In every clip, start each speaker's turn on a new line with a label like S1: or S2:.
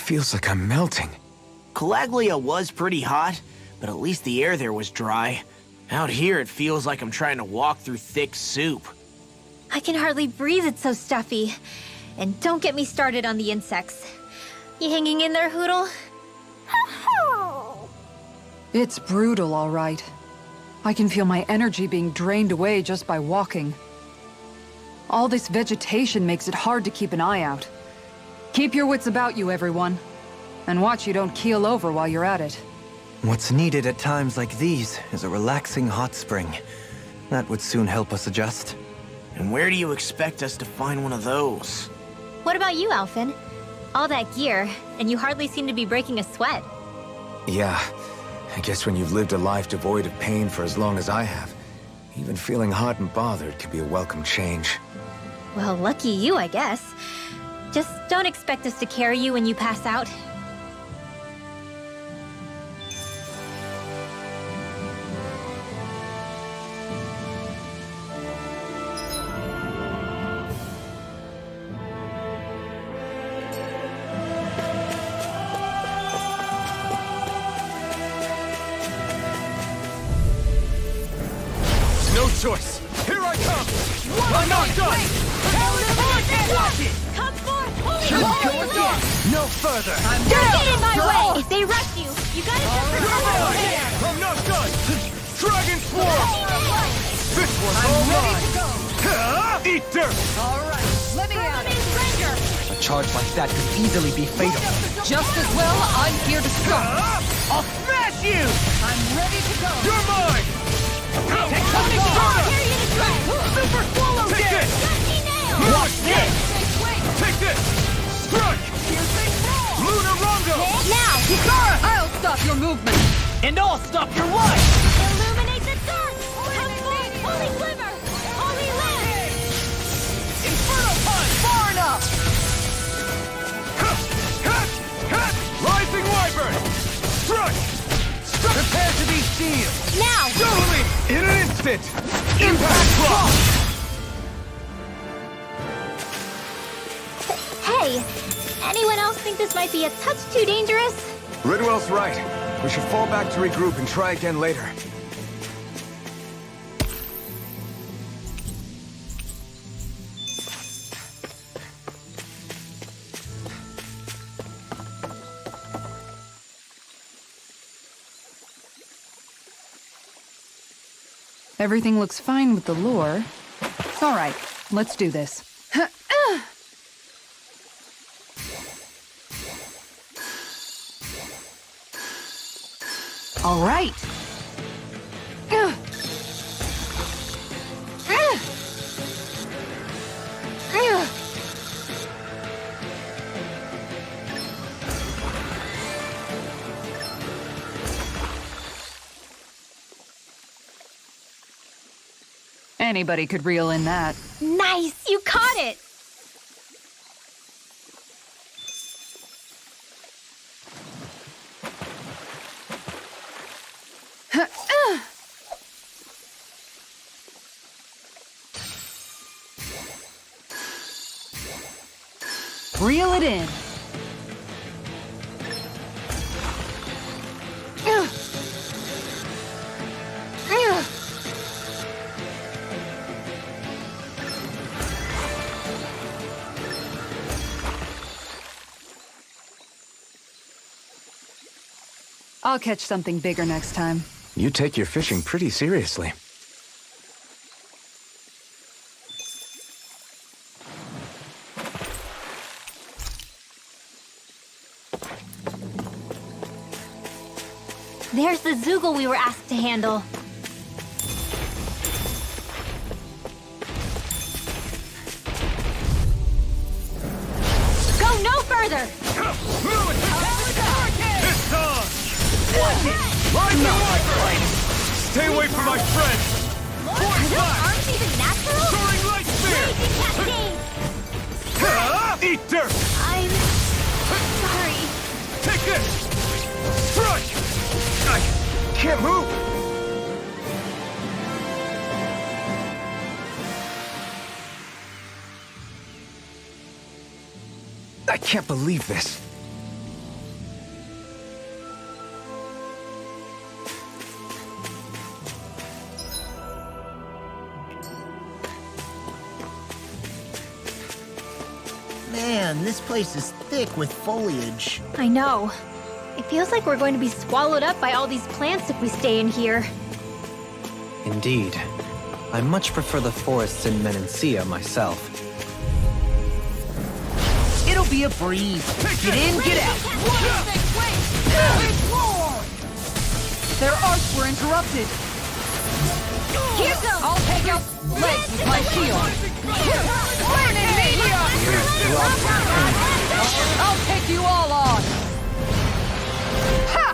S1: Feels like I'm melting.
S2: Calaglia was pretty hot, but at least the air there was dry. Out here, it feels like I'm trying to walk through thick soup.
S3: I can hardly breathe, it's so stuffy. And don't get me started on the insects. You hanging in there, Hoodle?
S4: It's brutal, all right. I can feel my energy being drained away just by walking. All this vegetation makes it hard to keep an eye out. Keep your wits about you, everyone. And watch you don't keel over while you're at it.
S1: What's needed at times like these is a relaxing hot spring. That would soon help us adjust.
S2: And where do you expect us to find one of those?
S3: What about you, Alphen? All that gear, and you hardly seem to be breaking a sweat.
S5: Yeah, I guess when you've lived a life devoid of pain for as long as I have, even feeling hot and bothered could be a welcome change.
S3: Well, lucky you, I guess. Just don't expect us to carry you when you pass out.
S5: No choice! Here I come! I'm not done!
S3: Watch it! Come forth!
S5: No further!
S3: Don't get in my way! If they rush you, you gotta just recover here!
S5: I'm not done! Dragon Swarm! This one's all mine! Eat dirt!
S4: Let me out!
S1: A charge like that could easily be fatal.
S4: Just as well, I'm here to stop.
S5: I'll smash you!
S4: I'm ready to go.
S5: You're mine!
S3: Take something
S5: Super swallow! Take this! Watch this! Take this! Strike! Lunar Rondo!
S3: Now!
S4: Kikara! I'll stop your movement.
S2: And I'll stop your life!
S3: Illuminate the dark! Come forth, holy glimmer! Holy lamp!
S5: Inferno Punch! Far enough! Rising Wyvern! Strike! Prepare to be sealed!
S3: Now!
S5: Totally! In an instant! Impact Block!
S3: Hey! Anyone else think this might be a touch too dangerous?
S5: Ridwell's right. We should fall back to regroup and try again later.
S4: Everything looks fine with the lure. All right, let's do this. All right. Anybody could reel in that.
S3: Nice! You caught it!
S4: Reel it in. I'll catch something bigger next time.
S5: You take your fishing pretty seriously.
S3: There's the Zoogle we were asked to handle. Go no further!
S5: This time! Stay away from my friend!
S3: Are those arms even natural?
S5: Soaring light this! Strike! I can't move! I can't believe this.
S2: Man, this place is thick with foliage.
S3: I know. It feels like we're going to be swallowed up by all these plants if we stay in here.
S1: Indeed. I much prefer the forests in Menancia myself.
S2: It'll be a breeze. Get in, get out.
S4: Their arcs were interrupted.
S3: Here goes!
S4: I'll take out legs with my shield. Burn in medium! I'll take you all on. Ha!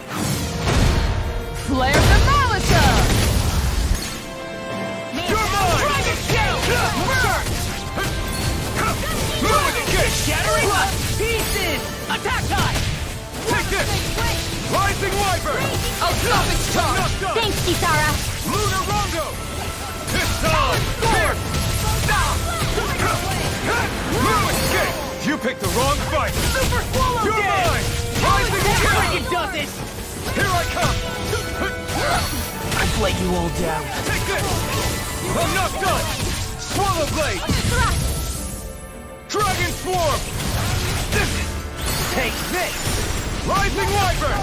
S4: Flare the Malisa!
S5: You're mine!
S4: Dragon Shield!
S5: Burn!
S4: Shattering pieces! Attack time!
S5: Take this! Rising Wyvern!
S4: I'll stop its charge!
S5: Not done!
S3: Thanks, Kisara.
S5: Lunar Rondo! This time! Here! No escape! You picked the wrong fight!
S2: Super Swallow
S5: You're
S2: Day!
S5: mine! Rising
S2: It
S5: Wyvern!
S2: does it!
S5: Here I come!
S2: I've let you all down.
S5: Take this! I'm not done! Swallow Blade! Dragon Swarm!
S2: Take this!
S5: Rising Wyvern!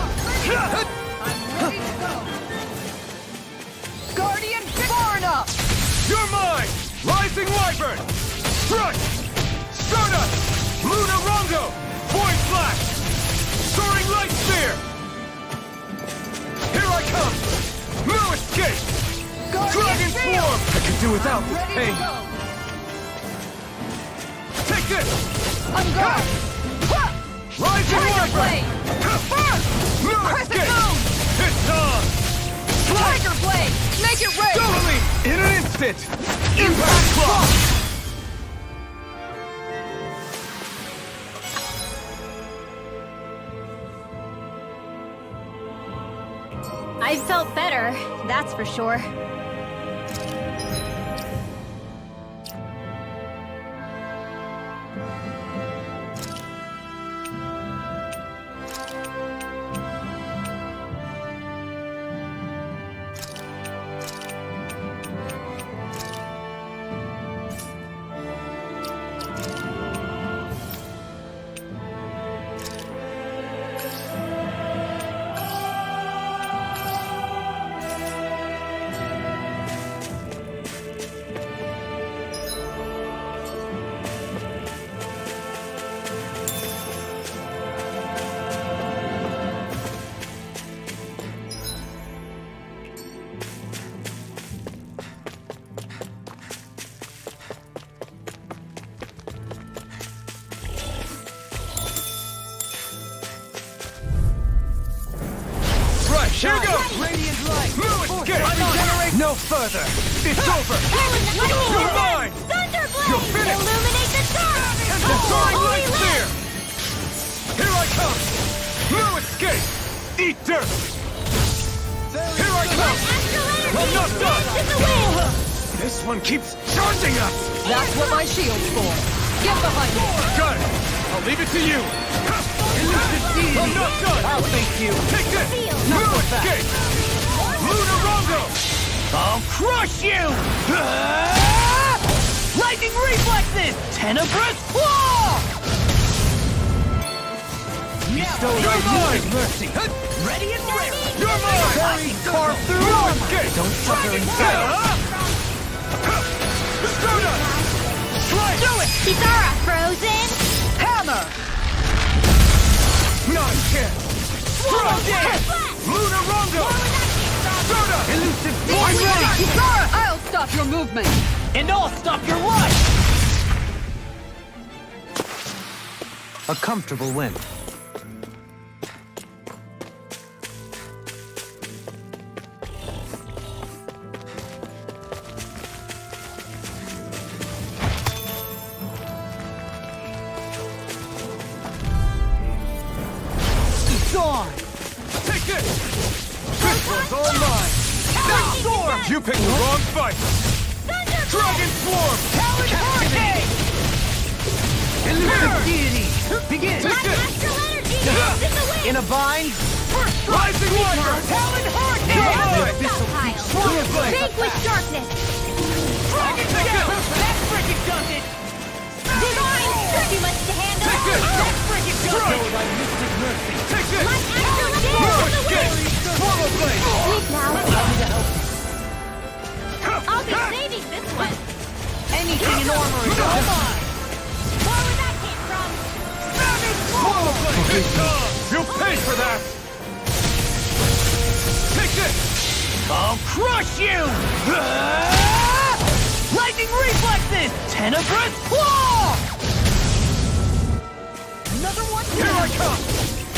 S4: Guardian Barna!
S5: You're mine! Rising Wyvern! Strike! Stardust! Lunar Rondo! Void Flash! Soaring Light Spear! Here I come! No escape! Dragon Swarm! I could do without this pain! Take this!
S4: I'm gone!
S5: Rising
S4: Tiger
S5: Wyvern!
S4: Blade!
S5: No
S4: Crescent
S5: escape!
S4: Moon!
S5: It's on!
S4: Tiger Blade! Make it rain!
S5: Totally! In an instant! Impact Clock!
S3: I felt better, that's for sure.
S5: Here goes! Radiant light! No escape! No further! It's over! You're mine!
S3: Thunderblade!
S5: You're finished!
S3: Illuminate the sun!
S5: And the soaring light spear! Here I come! No escape! Eat dirt! Here I come! I'm not done! This one keeps charging us!
S4: That's what my shield's for. Get behind me!
S5: Got it! I'll leave it to you! I'm not done! I'll thank you! Take this! No escape! Lunar Rondo!
S2: I'll crush you! Lightning reflexes! Tenebrous claw!
S5: Bestow thy mine! Mercy!
S2: Ready and ready!
S5: You're mine!
S2: Sorry,
S5: Carve through! No escape! Don't suffer in vain! Stardust! Strike!
S2: Do it!
S3: Kisara, frozen!
S4: Hammer!
S5: Not a chance!
S2: Swallow dance!
S5: Lunar Rondo! Stardust! Elusive
S4: I'm
S5: voice!
S4: ready! Kisara! I'll stop your movement!
S2: And I'll stop your life!
S1: A comfortable win.
S2: It's on!
S5: You picked the wrong fight! Dragon Swarm!
S2: Talon Hurricane! Elusive deity! Begin!
S3: Astral energy dance in the wind!
S2: In a bind!
S5: Rising Wyvern!
S2: Talon Hurricane!
S3: Vanquish darkness!
S2: Dragon Shell! That freaking does it!
S3: Divine! Too much to handle!
S2: That freaking does it!
S5: Take this!
S3: Astral dance in the wind!
S5: Swallow Blade!
S3: Sleep now! I'll be saving this one!
S2: Anything in armor is all mine!
S3: More where that came from!
S5: Swallow Blade! You'll pay for that! Take this!
S2: I'll crush you! Lightning reflexes! Tenebrous claw! Another one
S5: Here I come!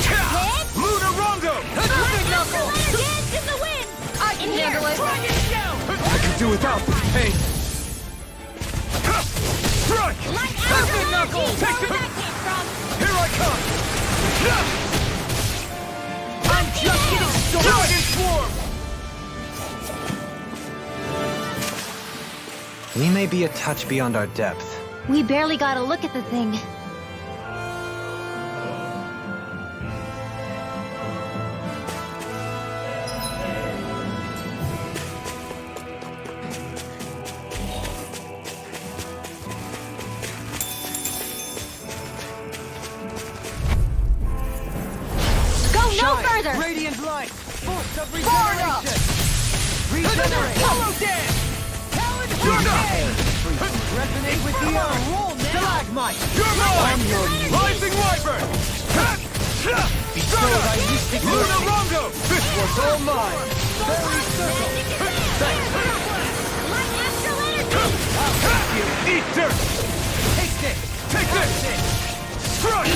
S3: Hit!
S5: Luna Rondo!
S3: Big knuckle! Dance in the wind! I can handle it!
S2: Dragon Shell!
S5: I can do without this pain! Strike!
S3: Light
S5: Big knuckle!
S3: energy!
S5: Take
S3: Where
S5: it!
S3: that came from!
S5: Here I come!
S2: I'm just getting started!
S5: Dragon Swarm!
S1: We may be a touch beyond our depth.
S3: We barely got a look at the thing. No further!
S2: Radiant light! Force of regeneration! Regenerate! Hollow dance! Talon Hurricane! Resonate with the earth! Stalagmite!
S5: You're mine! Rising Wyvern!
S2: Bestow thy mystic
S5: Luna
S2: mercy!
S5: Rondo! This one's all mine!
S2: Fairy circle!
S3: Light astral energy!
S5: Eat dirt!
S2: Take this!
S5: Take this! Strike!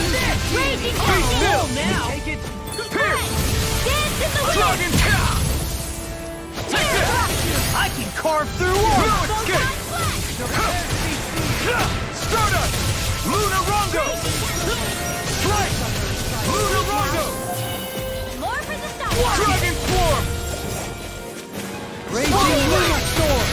S3: Raging
S5: Be
S3: Dragon!
S5: still!
S2: Now! Take it!
S5: Pierce!
S3: Dance in the wind!
S5: Dragon Tail! Take this!
S2: I can carve through
S5: No
S2: walls!
S5: escape! Stardust! Luna Rondo! Strike! Luna Rondo!
S3: More for the stop!
S5: Dragon Swarm!
S2: Raging Lunar Storm!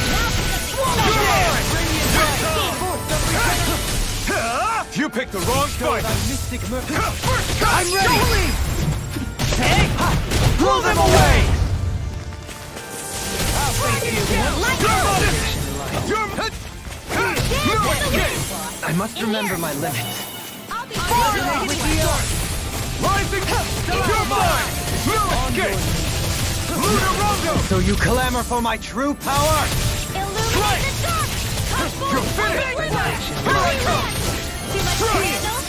S5: You picked the wrong fight!
S2: Thy mystic mercy!
S5: I'm
S2: ready! Hey! Blow them away! I'll face you!
S1: I must remember my limits.
S3: I'll be
S2: Resonate with the earth!
S5: Rising! You're mine! No escape! Luna Rondo!
S1: So you clamor for my true power?
S3: Illuminate the dark!
S5: You're finished! Here I come!
S3: Too much to handle?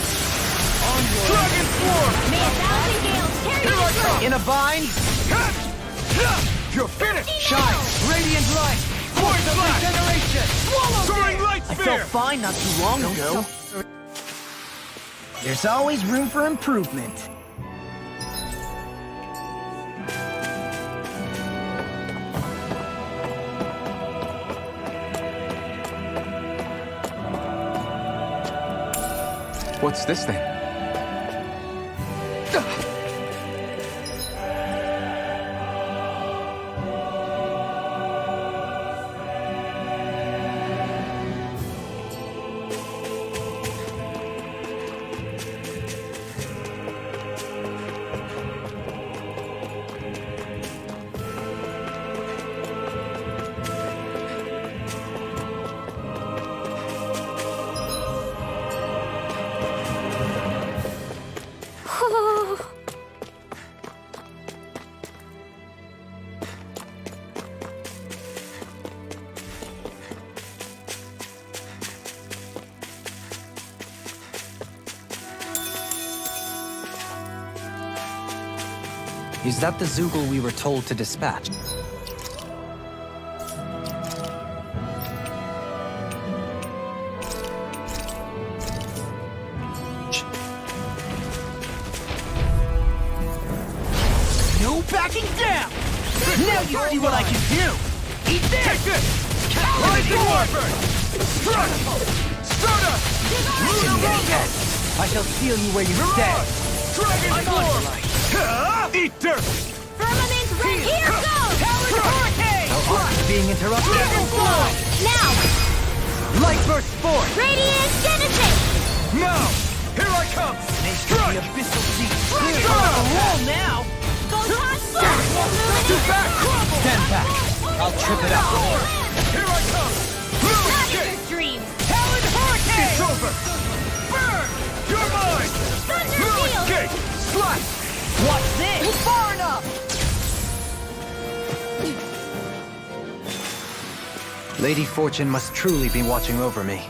S5: Dragon Swarm!
S3: May a thousand gales carry
S5: Here I
S3: you
S5: come!
S2: In a bind,
S5: You're finished!
S2: shine! Radiant light! Force of regeneration!
S5: Soaring Light
S2: I
S5: Spear!
S2: felt fine not too long ago. There's always room for improvement.
S5: What's this thing?
S1: Is that the Zoogle we were told to dispatch?
S2: No backing down! Now you see what I can do! Eat this!
S5: Take this! Rising Wyvern! Strike! Stardust! Luna Rondo!
S2: I shall steal you where you stand!
S5: Dragon Swarm! Eat dirt!
S3: Firmament red! Here goes!
S2: Talon Hurricane! Arc being interrupted.
S3: Now!
S2: Light burst forth.
S3: Radiant Genesis!
S5: Now! Here I come! Strike!
S2: The abyssal sea.
S5: Strike!
S2: Roll now.
S5: Too back!
S2: Stand back. I'll trip it out.
S5: Here I come! Blue
S3: Not in
S5: escape!
S3: your dreams!
S2: Talon Hurricane.
S5: It's over! Burn! You're mine! Blue escape! Slash!
S2: Watch this. Far enough.
S1: Lady Fortune must truly be watching over me.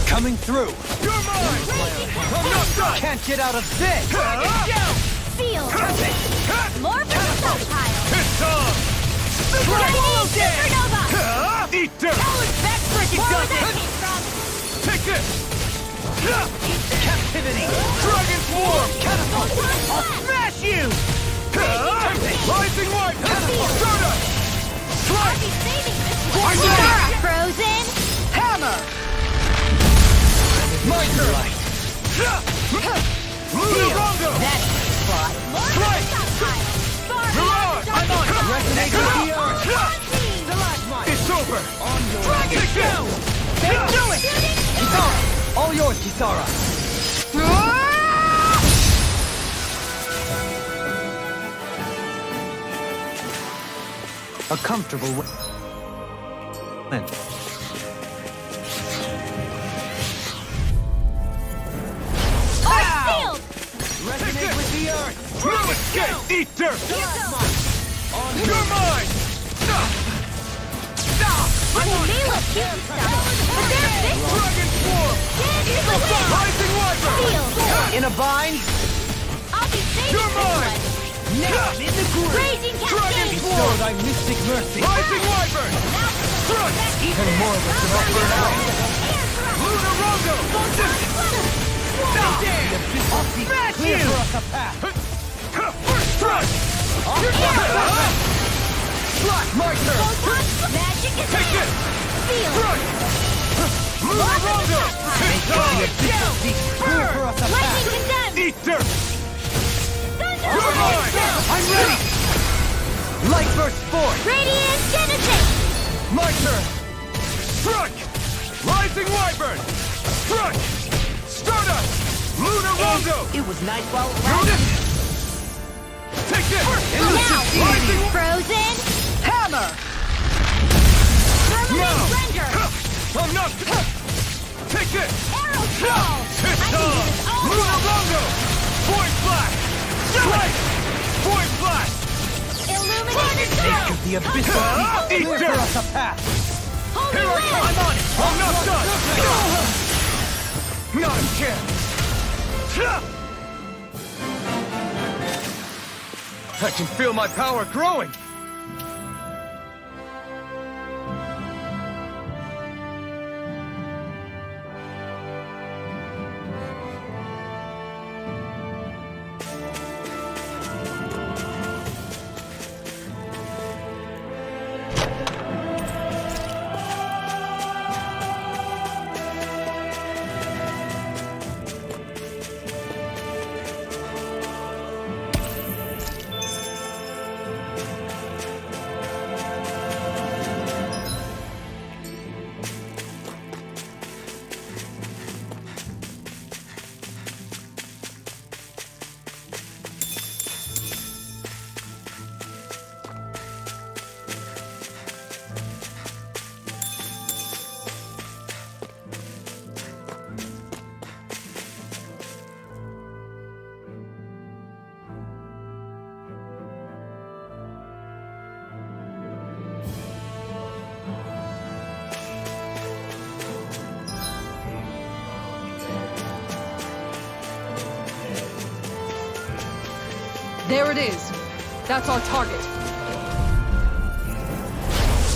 S2: Coming through.
S5: You're mine! I'm not done!
S2: Can't get out of this.
S3: Feel! More projectile!
S5: It's on!
S3: Lightning Supernova!
S5: Eat dirt!
S2: Backbreaking
S3: Where that
S2: does it.
S3: came from?
S5: Take this!
S2: Captivity.
S5: Dragon Swarm!
S2: Catapult. I'll smash you.
S5: Rising White! Stardust!
S3: I'll
S5: Strike!
S3: be saving this
S5: I
S3: one!
S5: did it!
S3: Frozen!
S2: Hammer.
S5: My turn! Lunar Rondo!
S2: That's the spot.
S3: More
S5: Strike!
S3: projectile! Far
S5: Mirage!
S3: beyond
S2: I'm on it. Resonate with the earth.
S3: Unseen!
S2: Stalagmite.
S5: It's over!
S2: Dragon down. They do it. Kisara. All yours, Kisara.
S1: A comfortable win.
S3: Sealed!
S2: Resonate with the earth.
S5: Blue escape! Eat dirt!
S3: Here goes!
S5: You're mine!
S3: I mean, they look cute and stuff, but they're vicious!
S5: Dragon Swarm!
S3: Here's the win!
S5: Rising Wyvern!
S3: Sealed!
S2: In a bind.
S3: I'll be saving
S5: You're
S3: this
S5: mine!
S3: one!
S2: Now in the groove.
S3: Raging
S5: Dragon
S3: Cascade!
S2: Bestow thy mystic mercy.
S5: Rising Wyvern! Strike!
S2: Even more of us can offer now.
S5: Lunar Rondo!
S2: I'll smash you. Clear for us a path.
S5: First strike! My turn!
S3: Magic is
S5: Take
S3: there!
S5: it!
S3: Sealed!
S5: Strike! Lunar Rondo! It's
S2: The
S5: on!
S2: abyssal deep. Clear for us a
S3: Lightning
S2: path.
S3: condemned!
S5: Eat dirt!
S3: Thunder!
S5: You're mine!
S2: I'm ready. Light burst forth.
S3: Radiant Genesis!
S5: My turn! Strike! Rising Wyvern! Strike! Stardust! Lunar Rondo!
S2: It was nice while it
S5: Round
S2: lasted.
S5: it! Take this!
S3: Now!
S5: Rising
S3: Frozen!
S2: Hammer.
S3: Permanent render!
S5: I'm not... Take this!
S3: Arrow troll!
S5: It's on! Lunar Rondo! Void Flash! Strike! Void Flash!
S3: Illuminated
S2: Make
S3: Shadow!
S2: of the abyssal deep.
S5: Eat
S2: Clear
S5: dirt!
S2: for us a path.
S3: Holy
S5: Here I
S3: Wind!
S5: come! I'm on it! I'm not done! Not a chance! I can feel my power growing!
S4: There it is. That's our target.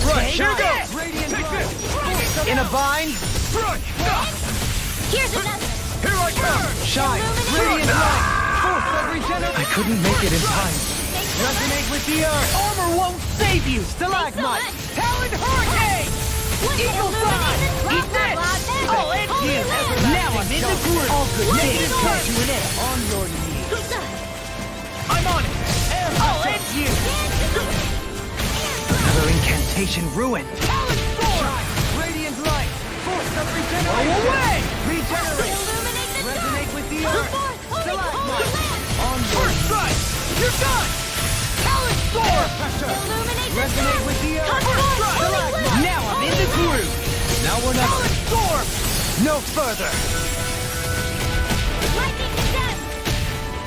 S5: Right, here goes!
S2: Radiant
S5: Take
S2: light.
S5: this!
S2: In a bind.
S5: Right!
S3: Here's another.
S5: Here I come!
S2: Shine. Radiant light. Force of regeneration.
S1: I couldn't make it in time.
S2: Resonate with the earth. Armor won't save you. Stalagmite. Talon hurricane. Eagle fly. Eat this. I'll end you. Now I'm in the groove. All good things come to an end. On your knees. I'm on it. I'll end you.
S1: Another incantation ruined.
S2: Talon sword. Radiant light. Force of regeneration. Go away. Regenerate. Resonate with the earth. Stalagmite. On your strike. You're done. Talon sword. Pressure. Resonate with the earth. Stalagmite. Now I'm in the groove. Now we're not. Talon sword.
S1: No further!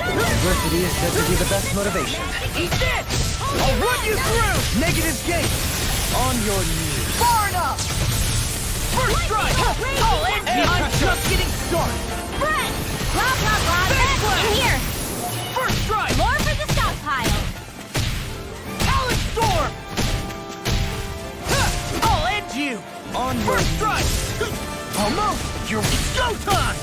S1: Adversity is said to be the best motivation.
S2: Eat this. I'll run you through. Negative gate. On your knees. Far enough. First strike. I'll end you. I'm just getting started.
S3: Fred! Blah, blah, blah.
S2: Big blast.
S3: Here.
S2: First strike.
S3: More for the stockpile.
S2: Talon storm. I'll end you. On your first strike. Almost. You're showtime.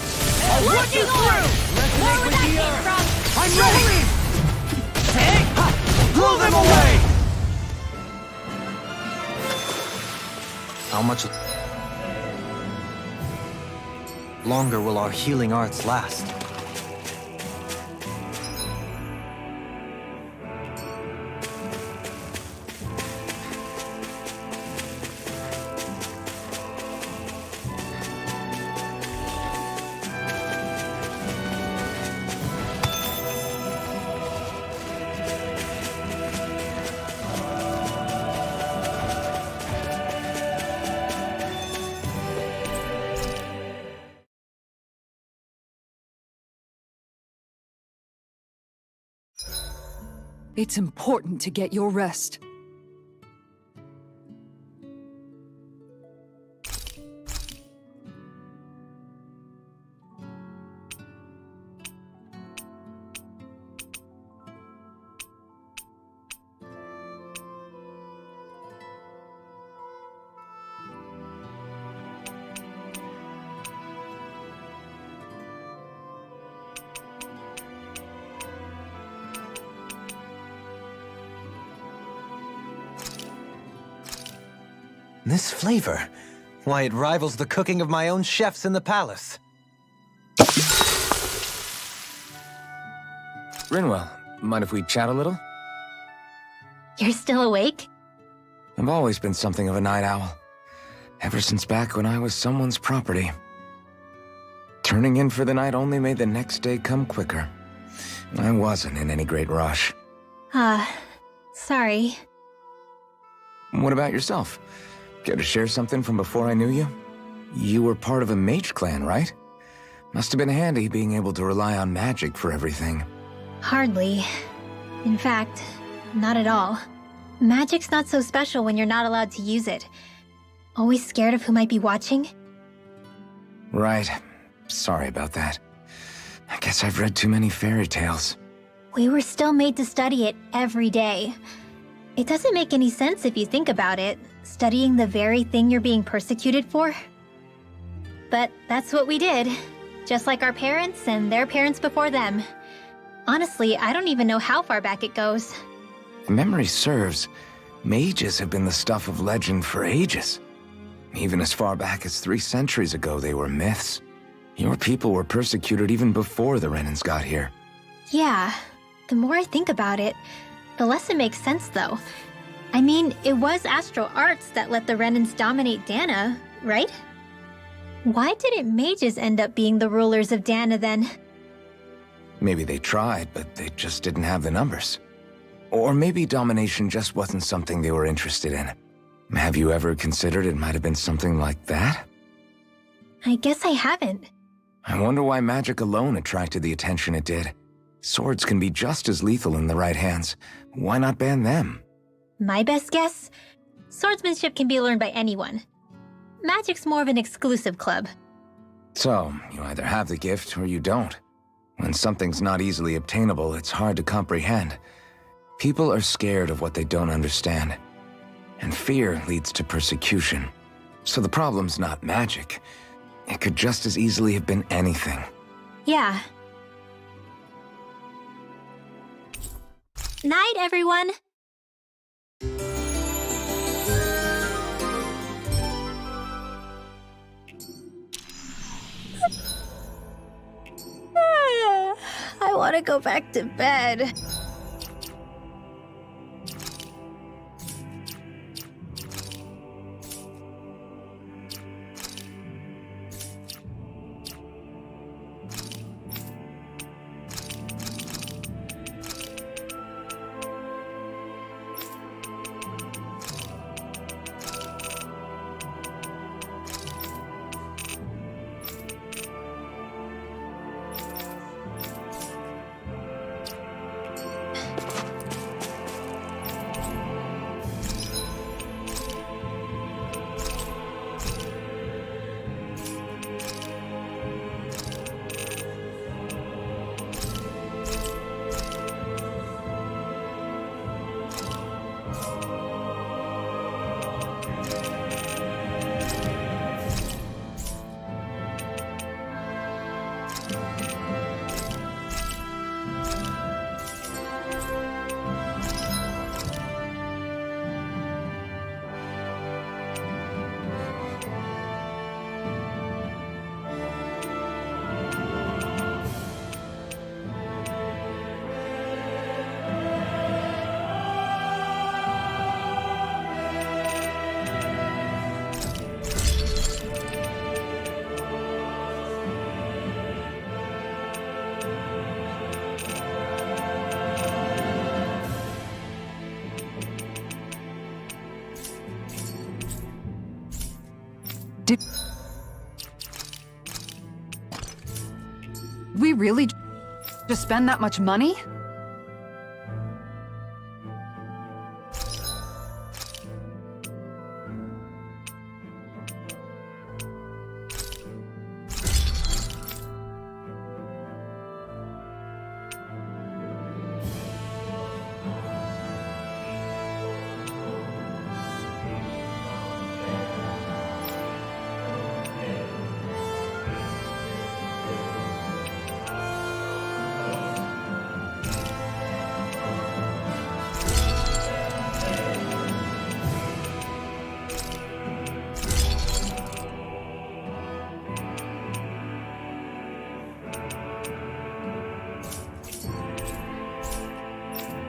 S2: I'll run you through. Resonate with the earth. I'm ready. Hey! Blow them away.
S1: How much longer will our healing arts last?
S4: It's important to get your rest.
S1: This flavor, why, it rivals the cooking of my own chefs in the palace.
S6: Rinwell, mind if we chat a little?
S3: You're still awake?
S6: I've always been something of a night owl. Ever since back when I was someone's property. Turning in for the night only made the next day come quicker. I wasn't in any great rush.
S3: Sorry.
S6: What about yourself? Care to share something from before I knew you? You were part of a mage clan, right? Must have been handy being able to rely on magic for everything.
S3: Hardly. In fact, not at all. Magic's not so special when you're not allowed to use it. Always scared of who might be watching?
S6: Right. Sorry about that. I guess I've read too many fairy tales.
S3: We were still made to study it every day. It doesn't make any sense if you think about it, studying the very thing you're being persecuted for. But that's what we did, just like our parents and their parents before them. Honestly, I don't even know how far back it goes.
S6: If memory serves, mages have been the stuff of legend for ages. Even as far back as 3 centuries ago, they were myths. Your people were persecuted even before the Renans got here.
S3: Yeah, the more I think about it, the less it makes sense, though. I mean, it was astral arts that let the Renans dominate Dana, right? Why didn't mages end up being the rulers of Dana, then?
S6: Maybe they tried, but they just didn't have the numbers. Or maybe domination just wasn't something they were interested in. Have you ever considered it might have been something like that?
S3: I guess I haven't.
S6: I wonder why magic alone attracted the attention it did. Swords can be just as lethal in the right hands. Why not ban them?
S3: My best guess? Swordsmanship can be learned by anyone. Magic's more of an exclusive club.
S6: So, you either have the gift or you don't. When something's not easily obtainable, it's hard to comprehend. People are scared of what they don't understand. And fear leads to persecution. So the problem's not magic. It could just as easily have been anything.
S3: Yeah. Night, everyone. I want to go back to bed.
S4: Did we really just spend that much money?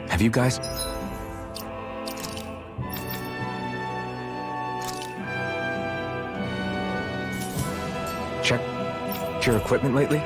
S6: Have you guys... checked your equipment lately?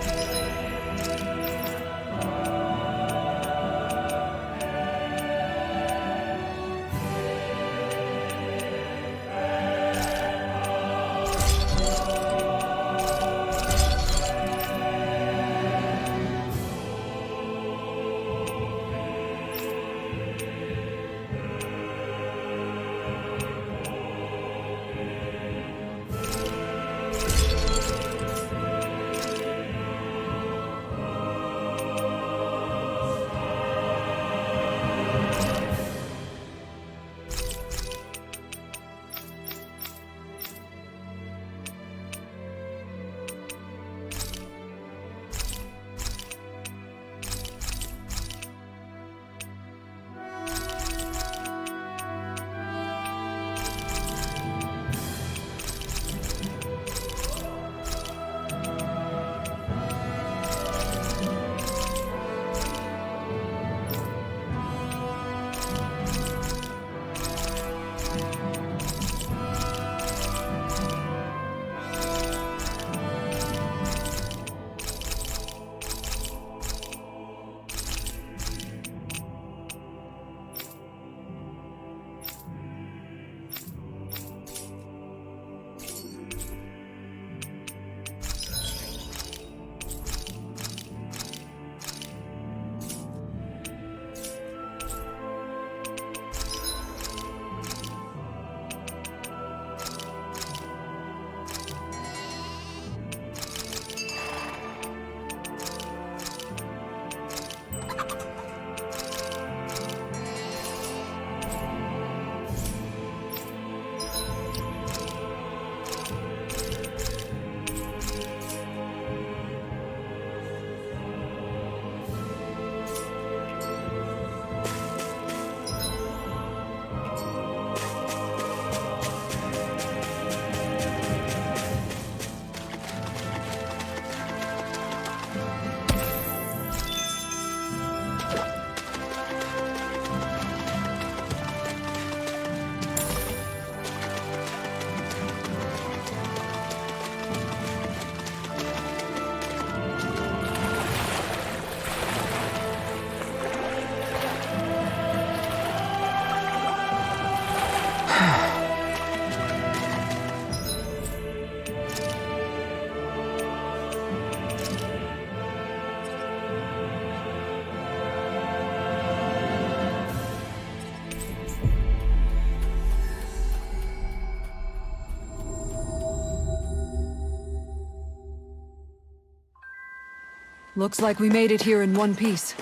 S4: Looks like we made it here in one piece.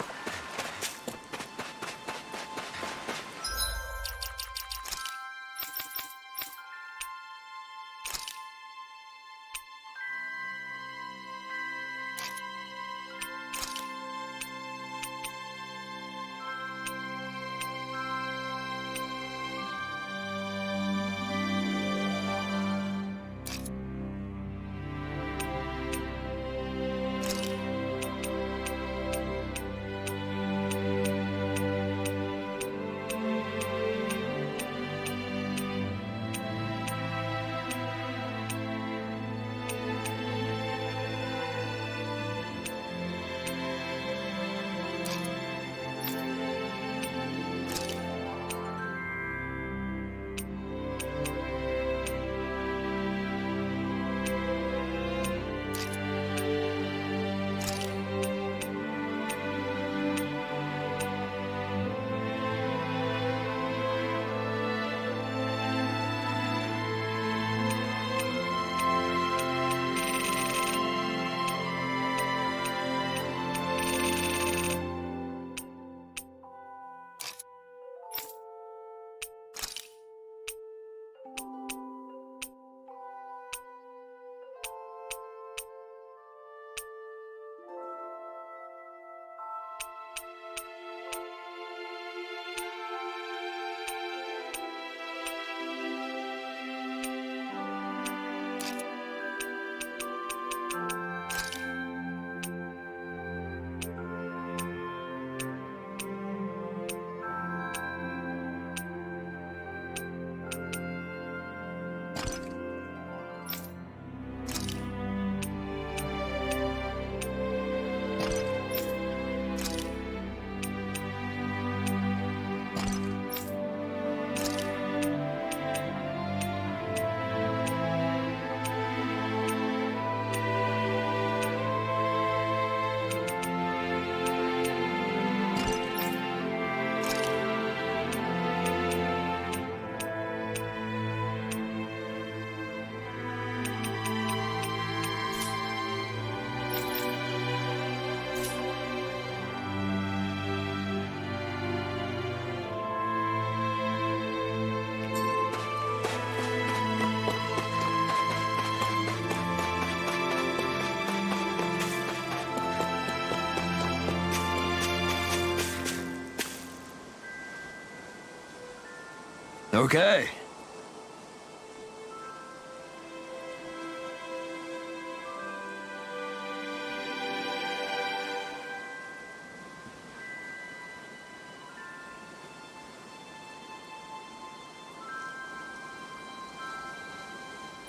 S1: Okay.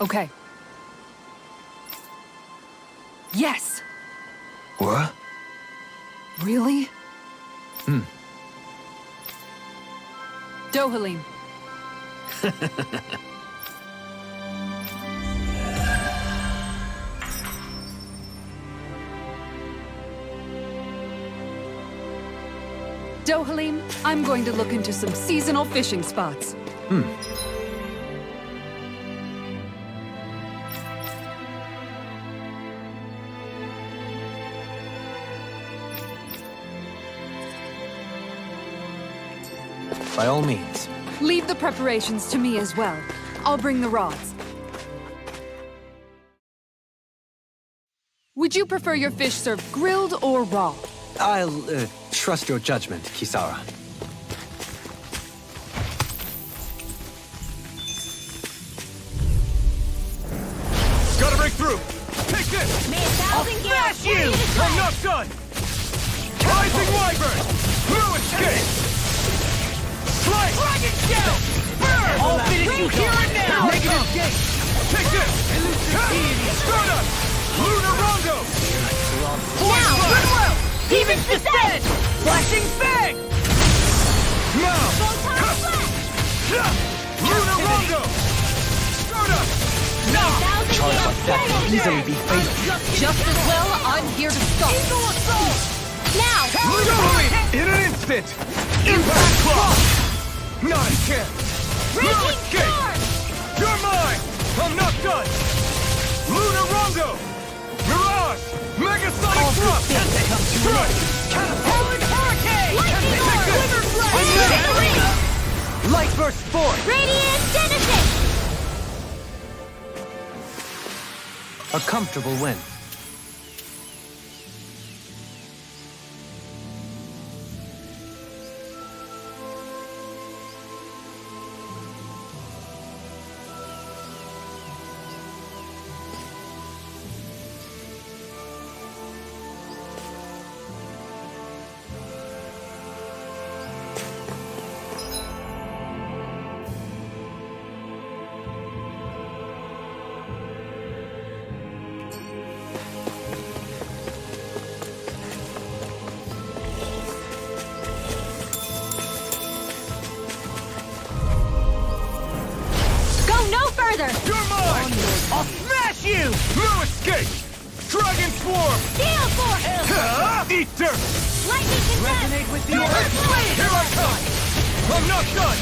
S4: Okay. Yes!
S1: What?
S4: Really? Dohalim. Dohalim, I'm going to look into some seasonal fishing spots.
S1: By all means.
S4: Leave the preparations to me as well. I'll bring the rods. Would you prefer your fish served grilled or raw?
S1: I'll trust your judgment, Kisara.
S5: Gotta break through! Take this!
S2: I'll smash you!
S5: I'm not done! Rising Wyvern! No escape! Slice!
S2: Dragon shell! Burn! I'll finish you here and now!
S5: Negative gate! Take this! Stardust! Lunar Rondo!
S2: Now! Goodwill! Demon's Descent! Flashing Fang!
S5: Now!
S2: Photon Flash!
S5: Lunar Rondo! Stardust!
S1: Charge like that can easily be fatal.
S4: Just as well, I'm here to stop.
S2: Eagle Assault! Now!
S5: In an instant! Impact Claw! Not a chance! No
S2: Raging
S5: escape!
S2: Storm!
S5: You're mine! I'm not done! Lunar Rondo! Mirage! Barrage! Megasonic Thrust! Strike!
S2: Catapult! Hurricane!
S3: Lightning orb!
S2: Light burst forth!
S3: Radiant Genesis!
S1: A comfortable win.
S5: You're mine!
S2: I'll smash you!
S5: No escape! Dragon Swarm!
S3: Steel Force!
S5: Eat dirt!
S3: Lightning Contest!
S2: Resonate with the
S5: Here
S2: earth!
S5: I come! I'm not done!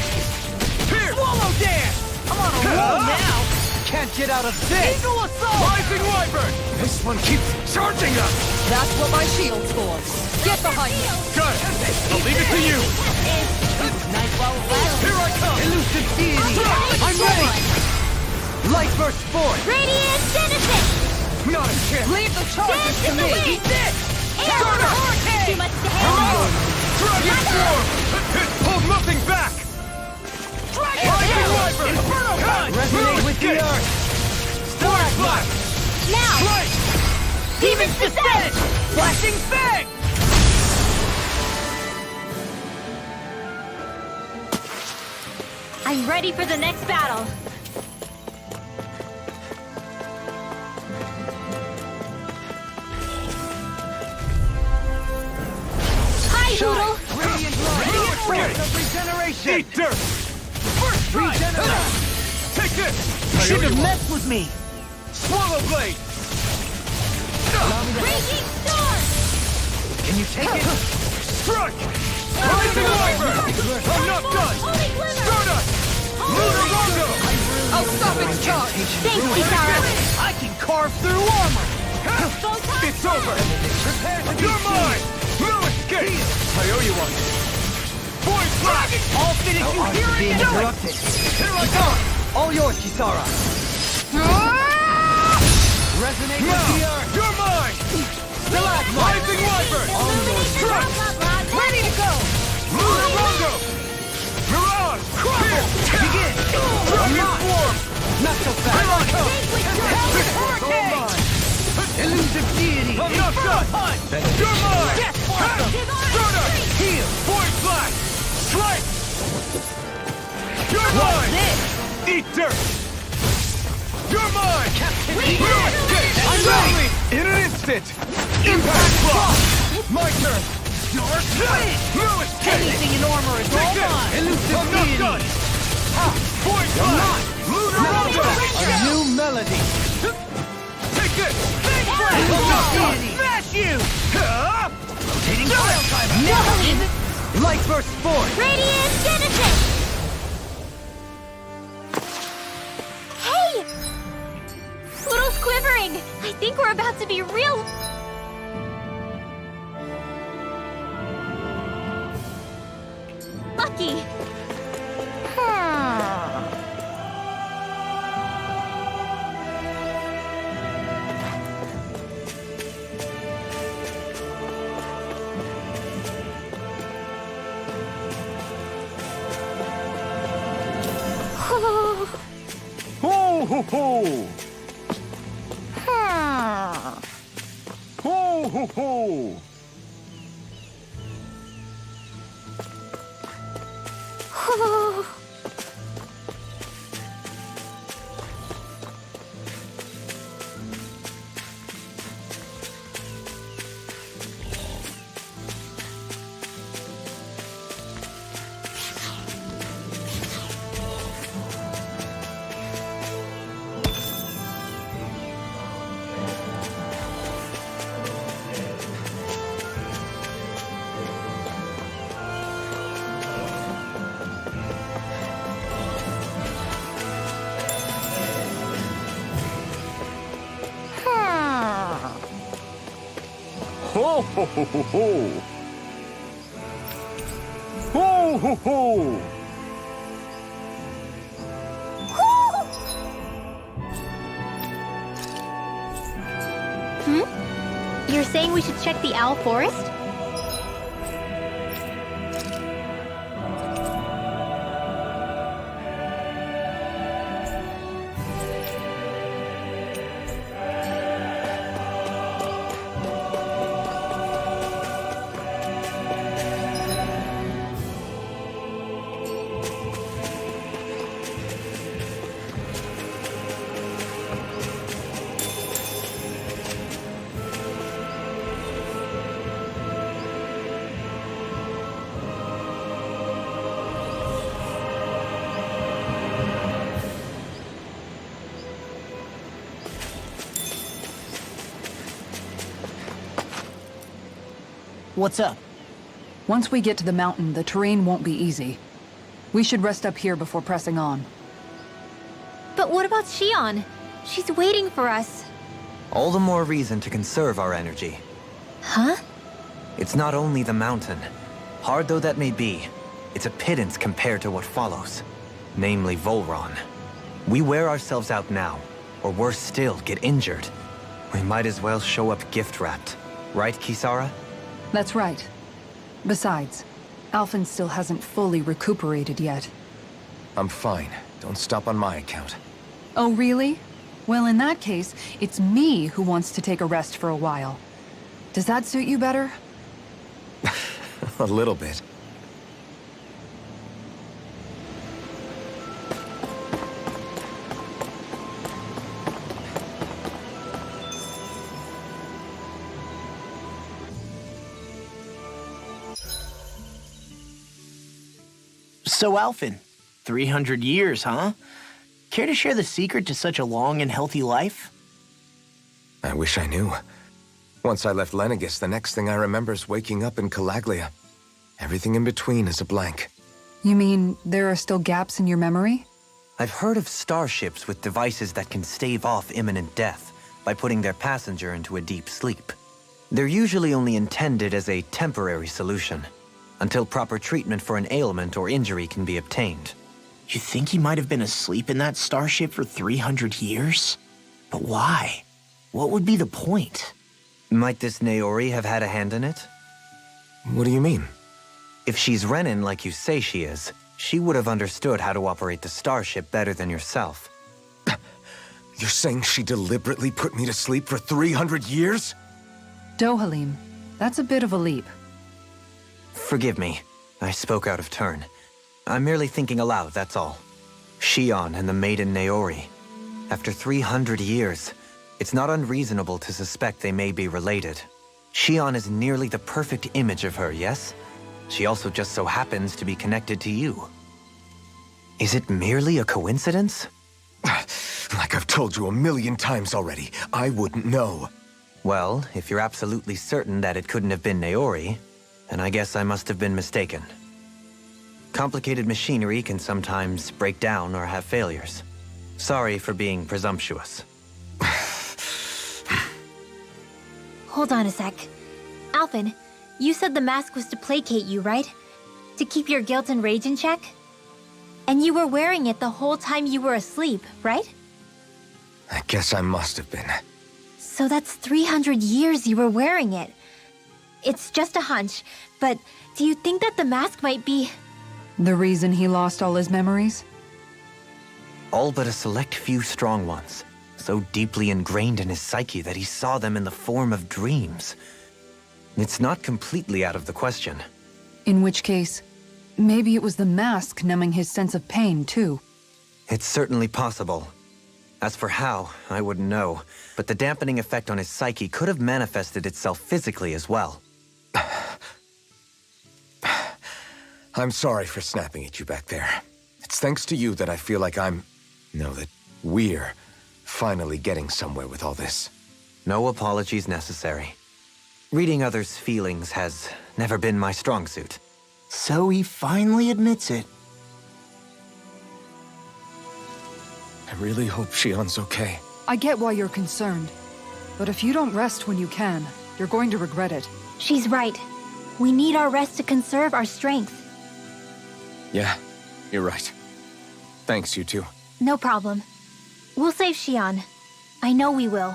S5: Here!
S2: Swallow dance! I'm on a roll now! Can't get out of this! Eagle Assault!
S5: Rising Wyvern! This one keeps charging us!
S4: That's what my shield's for. Get behind me.
S5: Got it! I'll leave it to you!
S2: Night while it lasts!
S5: Here I come!
S2: Elusive deity! I'm ready! Light burst forth!
S3: Radiant Genesis!
S5: Not a chance!
S4: Leave the charges to me.
S2: Eat this!
S3: Air Hurricane! Too much to handle!
S5: Dragon Swarm! Hold nothing back! Rising Wyvern!
S2: Inferno Punch! Resonate with the earth!
S5: Force Blast!
S3: Now!
S5: Strike!
S2: Demon's Descent! Flashing Fang!
S3: I'm ready for the next battle. Hi, Doodle!
S2: Radiant light! Force of regeneration!
S5: Eat dirt!
S2: First strike!
S5: Regenerate! Take this!
S2: You should have messed with me!
S5: Swallow Blade!
S3: Raging Storm!
S2: Can you take it?
S5: Strike! Rising Wyvern! I'm not done!
S3: Holy Glimmer!
S5: Stardust! Lunar Rondo!
S4: I'll stop its charge.
S3: Thanks, Kisara!
S2: I can carve through armor!
S5: It's over!
S2: Prepare to be
S5: You're mine! No escape! I owe you one! Void Blast!
S2: I'll finish you here and
S5: being
S2: do
S5: interrupted.
S2: it!
S5: Here I come!
S2: All yours, Kisara! Resonate with the earth!
S5: You're mine! Rising Wyvern! Strike!
S3: Ready to go!
S5: Lunar Rondo! Mirage! Here!
S2: Begin!
S5: Dragon Swarm!
S2: Not so
S5: Here I
S2: fast!
S5: come!
S2: Hurricane! Elusive deity!
S5: I'm not done! You're mine!
S2: Death blossom!
S5: Stardust!
S2: Heal!
S5: Void Blast! Strike! You're
S2: What's
S5: mine!
S2: this?
S5: Eat dirt! You're mine! No escape!
S2: I'm ready!
S5: In an instant! Impact Block! My turn!
S2: Your swing!
S5: No escape!
S2: Anything in armor is all
S5: Take this!
S2: mine! Elusive
S5: I'm not
S2: deity!
S5: done! Void Blast! Lunar Rondo!
S2: A new melody!
S5: Take this!
S2: I'm not done!
S5: Deity!
S2: Smash you!
S5: Rotating
S2: Coil time! Now! Light burst forth!
S3: Radiant Genesis! Hey! Poodle's quivering! I think we're about to be real... lucky!
S5: Ho ho ho! Ho ho ho! Ho ho ho ho ho! Ho ho ho!
S3: You're saying we should check the owl forest?
S2: What's up?
S4: Once we get to the mountain, the terrain won't be easy. We should rest up here before pressing on.
S3: But what about Shion? She's waiting for us.
S1: All the more reason to conserve our energy.
S3: Huh?
S1: It's not only the mountain. Hard though that may be, it's a pittance compared to what follows. Namely Volron. We wear ourselves out now, or worse still, get injured. We might as well show up gift-wrapped. Right, Kisara?
S4: That's right. Besides, Alphen still hasn't fully recuperated yet.
S6: I'm fine. Don't stop on my account.
S4: Oh, really? Well, in that case, it's me who wants to take a rest for a while. Does that suit you better?
S6: A little bit.
S2: So, Alphen, 300 years, huh? Care to share the secret to such a long and healthy life?
S6: I wish I knew. Once I left Lenegis, the next thing I remember is waking up in Calaglia. Everything in between is a blank.
S4: You mean there are still gaps in your memory?
S1: I've heard of starships with devices that can stave off imminent death by putting their passenger into a deep sleep. They're usually only intended as a temporary solution, until proper treatment for an ailment or injury can be obtained.
S2: You think he might have been asleep in that starship for 300 years? But why? What would be the point?
S1: Might this Naori have had a hand in it?
S6: What do you mean?
S1: If she's Renin like you say she is, she would have understood how to operate the starship better than yourself.
S6: You're saying she deliberately put me to sleep for 300 years?
S4: Dohalim, that's a bit of a leap.
S1: Forgive me. I spoke out of turn. I'm merely thinking aloud, that's all. Shion and the maiden Naori. After 300 years, it's not unreasonable to suspect they may be related. Shion is nearly the perfect image of her, yes? She also just so happens to be connected to you. Is it merely a coincidence?
S6: Like I've told you a million times already, I wouldn't know.
S1: Well, if you're absolutely certain that it couldn't have been Naori, then I guess I must have been mistaken. Complicated machinery can sometimes break down or have failures. Sorry for being presumptuous.
S3: Hold on a sec. Alphen, you said the mask was to placate you, right? To keep your guilt and rage in check? And you were wearing it the whole time you were asleep, right?
S6: I guess I must have been.
S3: So that's 300 years you were wearing it. It's just a hunch, but do you think that the mask might be...
S4: The reason he lost all his memories?
S1: All but a select few strong ones, so deeply ingrained in his psyche that he saw them in the form of dreams. It's not completely out of the question.
S4: In which case, maybe it was the mask numbing his sense of pain, too.
S1: It's certainly possible. As for how, I wouldn't know, but the dampening effect on his psyche could have manifested itself physically as well.
S6: I'm sorry for snapping at you back there. It's thanks to you that I feel like that we're finally getting somewhere with all this.
S1: No apologies necessary. Reading others' feelings has never been my strong suit.
S2: So he finally admits it.
S6: I really hope Shion's okay.
S4: I get why you're concerned, but if you don't rest when you can, You're going to regret it.
S3: She's right. We need our rest to conserve our strength.
S6: Yeah, you're right. Thanks, you two.
S3: No problem. We'll save Xian. I know we will.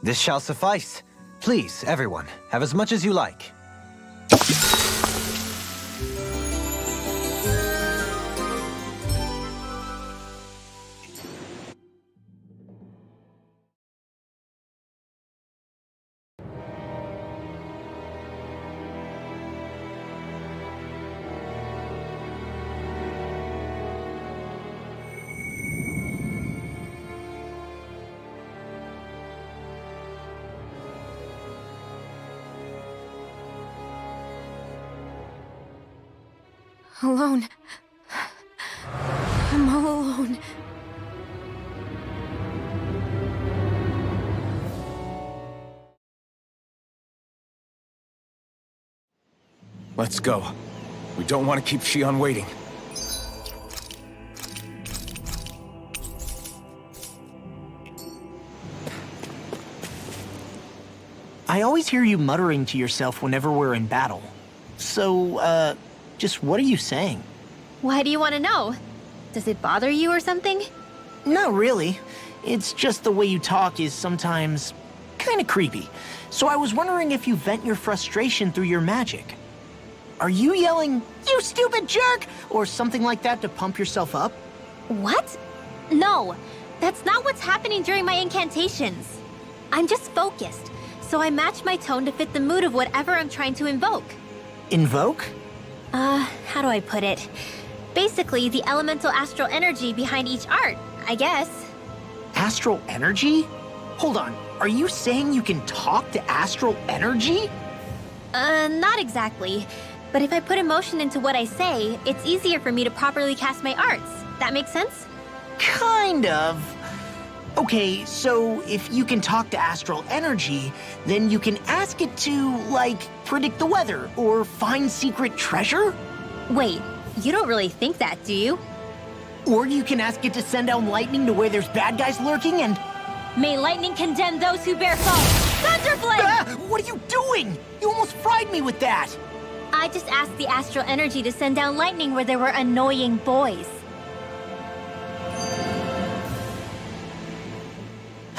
S1: This shall suffice. Please, everyone, have as much as you like.
S3: Alone. I'm all alone.
S6: Let's go. We don't want to keep Xian waiting.
S2: I always hear you muttering to yourself whenever we're in battle. So, just what are you saying?
S3: Why do you want to know? Does it bother you or something?
S2: Not really. It's just the way you talk is sometimes kind of creepy. So I was wondering if you vent your frustration through your magic. Are you yelling, "You stupid jerk," or something like that to pump yourself up?
S3: What? No, that's not what's happening during my incantations. I'm just focused, so I match my tone to fit the mood of whatever I'm trying to invoke.
S2: Invoke?
S3: How do I put it? Basically, the elemental astral energy behind each art, I guess.
S2: Astral energy? Hold on, are you saying you can talk to astral energy?
S3: Not exactly. But if I put emotion into what I say, it's easier for me to properly cast my arts. That makes sense?
S2: Kind of. Okay, so if you can talk to astral energy, then you can ask it to, like, predict the weather or find secret treasure?
S3: Wait, you don't really think that, do you?
S2: Or you can ask it to send down lightning to where there's bad guys lurking and...
S3: May lightning condemn those who bear false! Thunderflame!
S2: Ah, what are you doing? You almost fried me with that!
S3: I just asked the astral energy to send down lightning where there were annoying boys.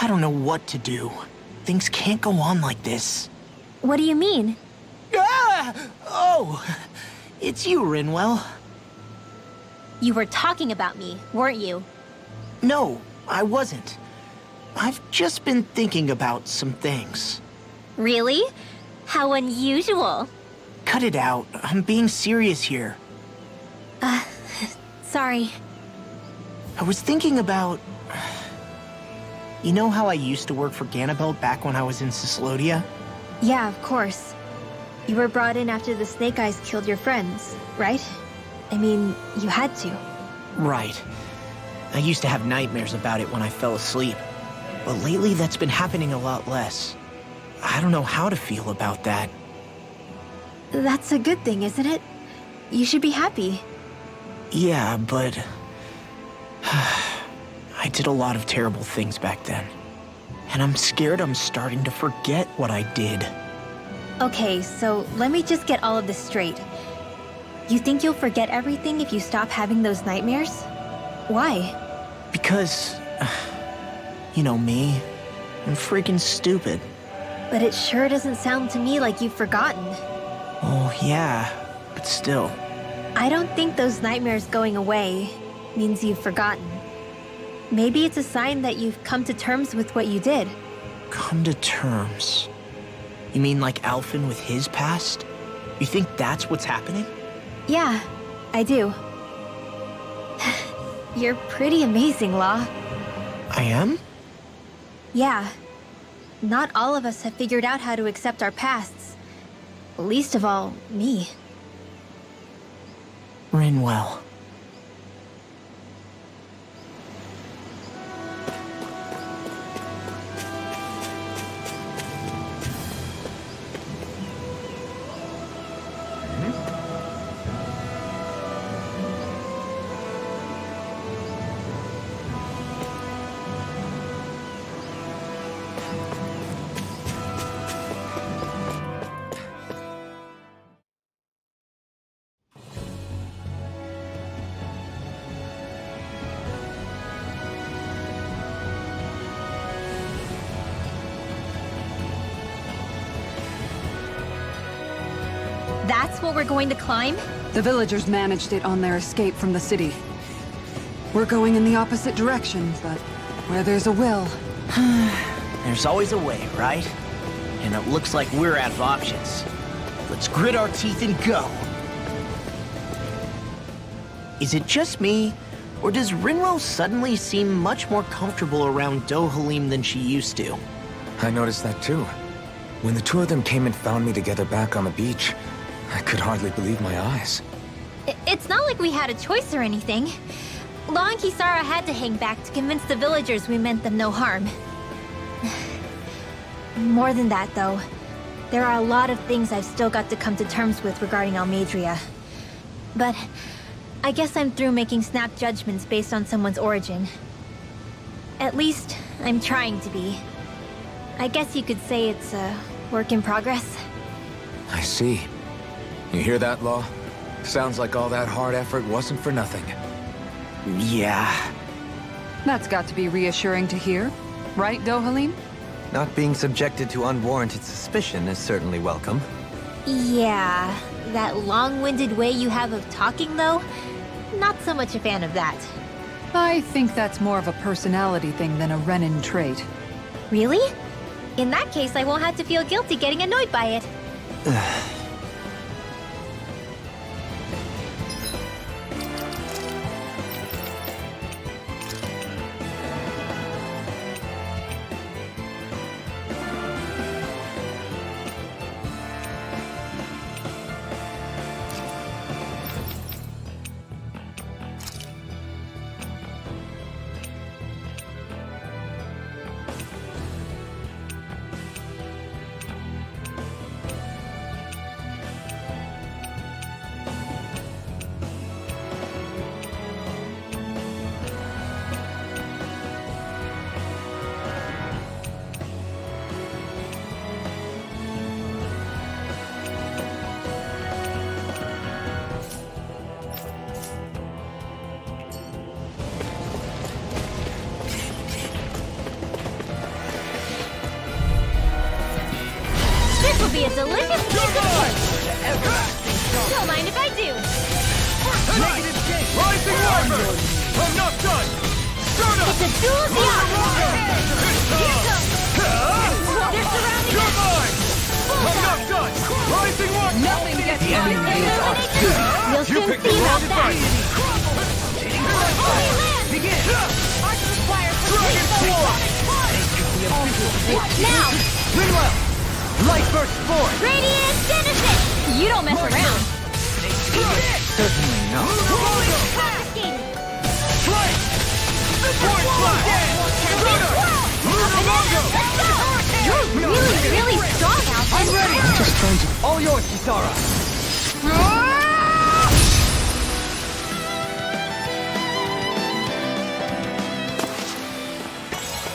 S2: I don't know what to do. Things can't go on like this.
S3: What do you mean?
S2: Ah! Oh, it's you, Rinwell.
S3: You were talking about me, weren't you?
S2: No, I wasn't. I've just been thinking about some things.
S3: Really? How unusual.
S2: Cut it out. I'm being serious here.
S3: Sorry.
S2: I was thinking about... You know how I used to work for Ganabelt back when I was in Cyslodia?
S3: Yeah, of course. You were brought in after the Snake Eyes killed your friends, right? I mean, you had to.
S2: Right. I used to have nightmares about it when I fell asleep. But lately that's been happening a lot less. I don't know how to feel about that.
S3: That's a good thing, isn't it? You should be happy.
S2: Yeah, but... I did a lot of terrible things back then. And I'm scared I'm starting to forget what I did.
S3: Okay, so let me just get all of this straight. You think you'll forget everything if you stop having those nightmares? Why?
S2: Because... you know me. I'm freaking stupid.
S3: But it sure doesn't sound to me like you've forgotten.
S2: Oh, yeah. But still.
S3: I don't think those nightmares going away means you've forgotten. Maybe it's a sign that you've come to terms with what you did.
S2: Come to terms? You mean like Alphen with his past? You think that's what's happening?
S3: Yeah, I do. You're pretty amazing, Law.
S2: I am?
S3: Yeah. Not all of us have figured out how to accept our pasts. Least of all, me.
S2: Rinwell.
S3: That's what we're going to climb?
S4: The villagers managed it on their escape from the city. We're going in the opposite direction, but where there's a will...
S2: There's always a way, right? And it looks like we're out of options. Let's grit our teeth and go. Is it just me, or does Rinro suddenly seem much more comfortable around Dohalim than she used to?
S6: I noticed that too. When the two of them came and found me together back on the beach, I could hardly believe my eyes.
S3: It's not like we had a choice or anything. Law and Kisara had to hang back to convince the villagers we meant them no harm. More than that, though. There are a lot of things I've still got to come to terms with regarding Almadria. But I guess I'm through making snap judgments based on someone's origin. At least, I'm trying to be. I guess you could say it's a work in progress.
S6: I see. You hear that, Law? Sounds like all that hard effort wasn't for nothing.
S2: Yeah.
S4: That's got to be reassuring to hear. Right, Dohalim?
S1: Not being subjected to unwarranted suspicion is certainly welcome.
S3: Yeah, that long-winded way you have of talking, though? Not so much a fan of that.
S4: I think that's more of a personality thing than a Renin trait.
S3: Really? In that case, I won't have to feel guilty getting annoyed by it. This will be a delicious piece of work! Don't mind if I do!
S5: Rising Warmer! I'm not done! Start up!
S3: It's a duel of the odds! Here goes! They're surrounding
S5: You're
S3: us!
S5: mine! I'm not done! Rising Warmer!
S4: Nothing gets
S3: We'll
S5: You
S3: soon
S5: picked the
S3: see
S5: wrong
S3: about that!
S5: fight!
S3: Holy land!
S5: Begin!
S3: Arch required for
S5: Dragon Sword!
S3: Now!
S2: Rinwell! Light burst forth!
S3: Radiant Genesis! You don't mess around!
S1: Certainly not.
S3: Confiscated!
S5: Strike! Point flash!
S3: You're really strong, Alpha!
S2: I'm ready!
S1: Just trying to...
S2: All yours, Kisara!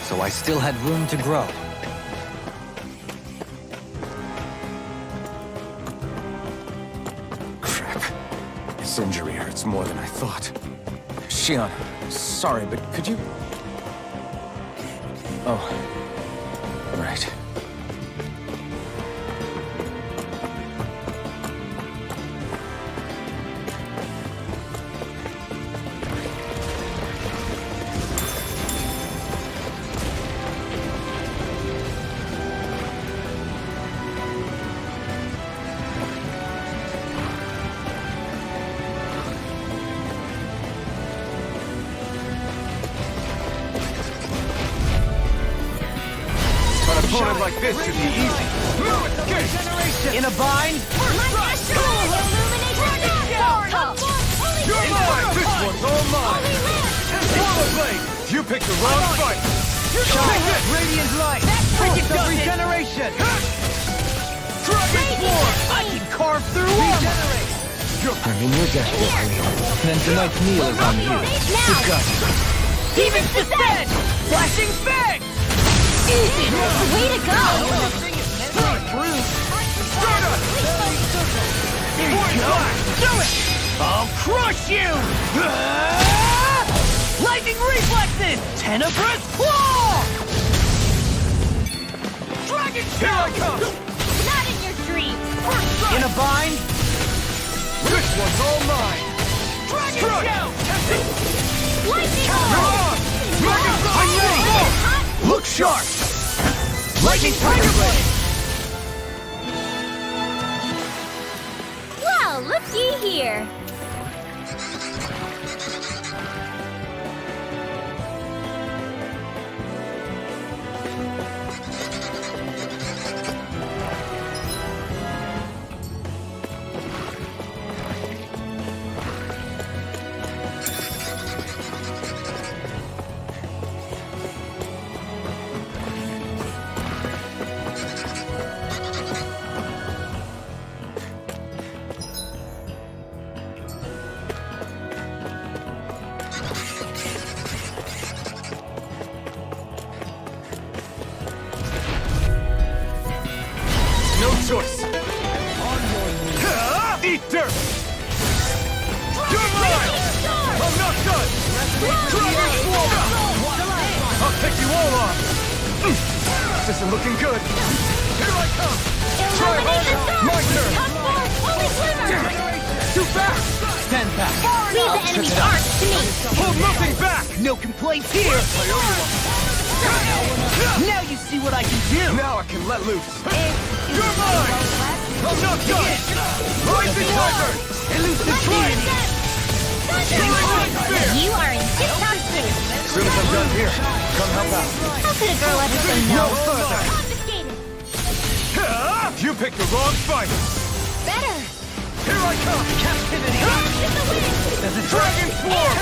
S1: So I still had room to grow.
S6: Crap. This injury hurts more than I thought. Shion, sorry, but could you... Oh. Right.
S5: An opponent like this should be easy.
S2: In a bind?
S5: You're mine! This one's all mine! Swallow Blade! You picked the wrong fight!
S2: Radiant light! Force of regeneration!
S5: Dragon Sword!
S2: I can carve through armor!
S6: I'm in your debt, Dohalim.
S1: Then tonight's meal is on you.
S3: Now!
S2: Demon's Descent! Flashing Fang!
S3: Easy! Way to go!
S2: Here you go! Do it! I'll crush you! Lightning reflexes! Tenebrous claw! Dragon
S5: Here I
S2: shout!
S5: come!
S3: Not in your dreams!
S2: In a bind?
S5: This one's all mine!
S2: Dragon
S5: Strike!
S2: shout!
S3: Lightning
S5: You're on!
S2: I'm ready! Look sharp! Lightning tiger blade!
S3: Well, looky here!
S5: No choice! Eat dirt! You're mine! I'm not done! Dragon Swarm! I'll take you all on! This isn't looking good! Here I come! Try harder! My turn! Too fast!
S2: Stand back!
S3: Leave the enemy's arc to me!
S5: Hold nothing back!
S2: No complaints here! Now you see what I can do!
S5: Now I can let loose! You're mine! I'm not done! Rising Wyvern!
S2: Elusive deity!
S5: Spear!
S3: You are in tip-top shape!
S5: As soon as I'm done here, come help out.
S3: How could a girl ever say no?
S5: further!
S3: Confiscated!
S5: You picked the wrong fight!
S3: Better!
S5: Here I come!
S2: Captivity!
S5: Dragon Swarm!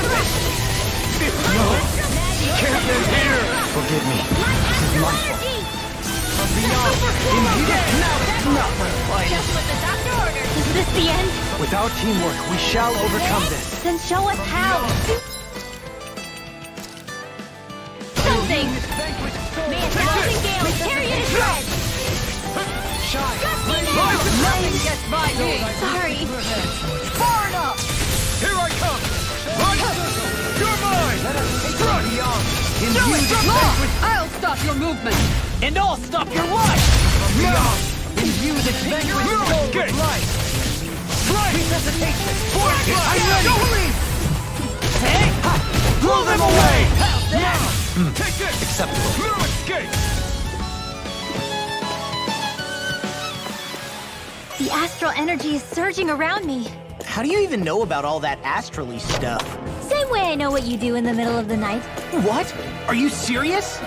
S5: No! Can't end here!
S1: Forgive me. This is my fault.
S2: Beyond! Now it's not worth fighting!
S3: Just what the doctor ordered! Is this the end?
S1: With our teamwork, we shall overcome this.
S3: Then show us how! Something! May a thousand gales tear you to shreds!
S2: Shine!
S3: Trust me now!
S2: Nothing gets by me!
S3: Sorry!
S2: Far enough!
S5: Here I come! You're mine! Strike!
S4: I'll stop your movement!
S2: And I'll stop your life!
S5: Now!
S2: Imbue this vanquished
S5: Move,
S2: soul
S5: escape!
S2: with life!
S5: Strike!
S2: Resuscitation!
S5: Force it!
S2: I'm ready! Hey!
S5: Blow them away!
S2: How's that?
S5: Take this!
S1: Acceptable.
S5: No escape!
S3: The astral energy is surging around me.
S2: How do you even know about all that astrally stuff?
S3: Same way I know what you do in the middle of the night.
S2: What? Are you serious?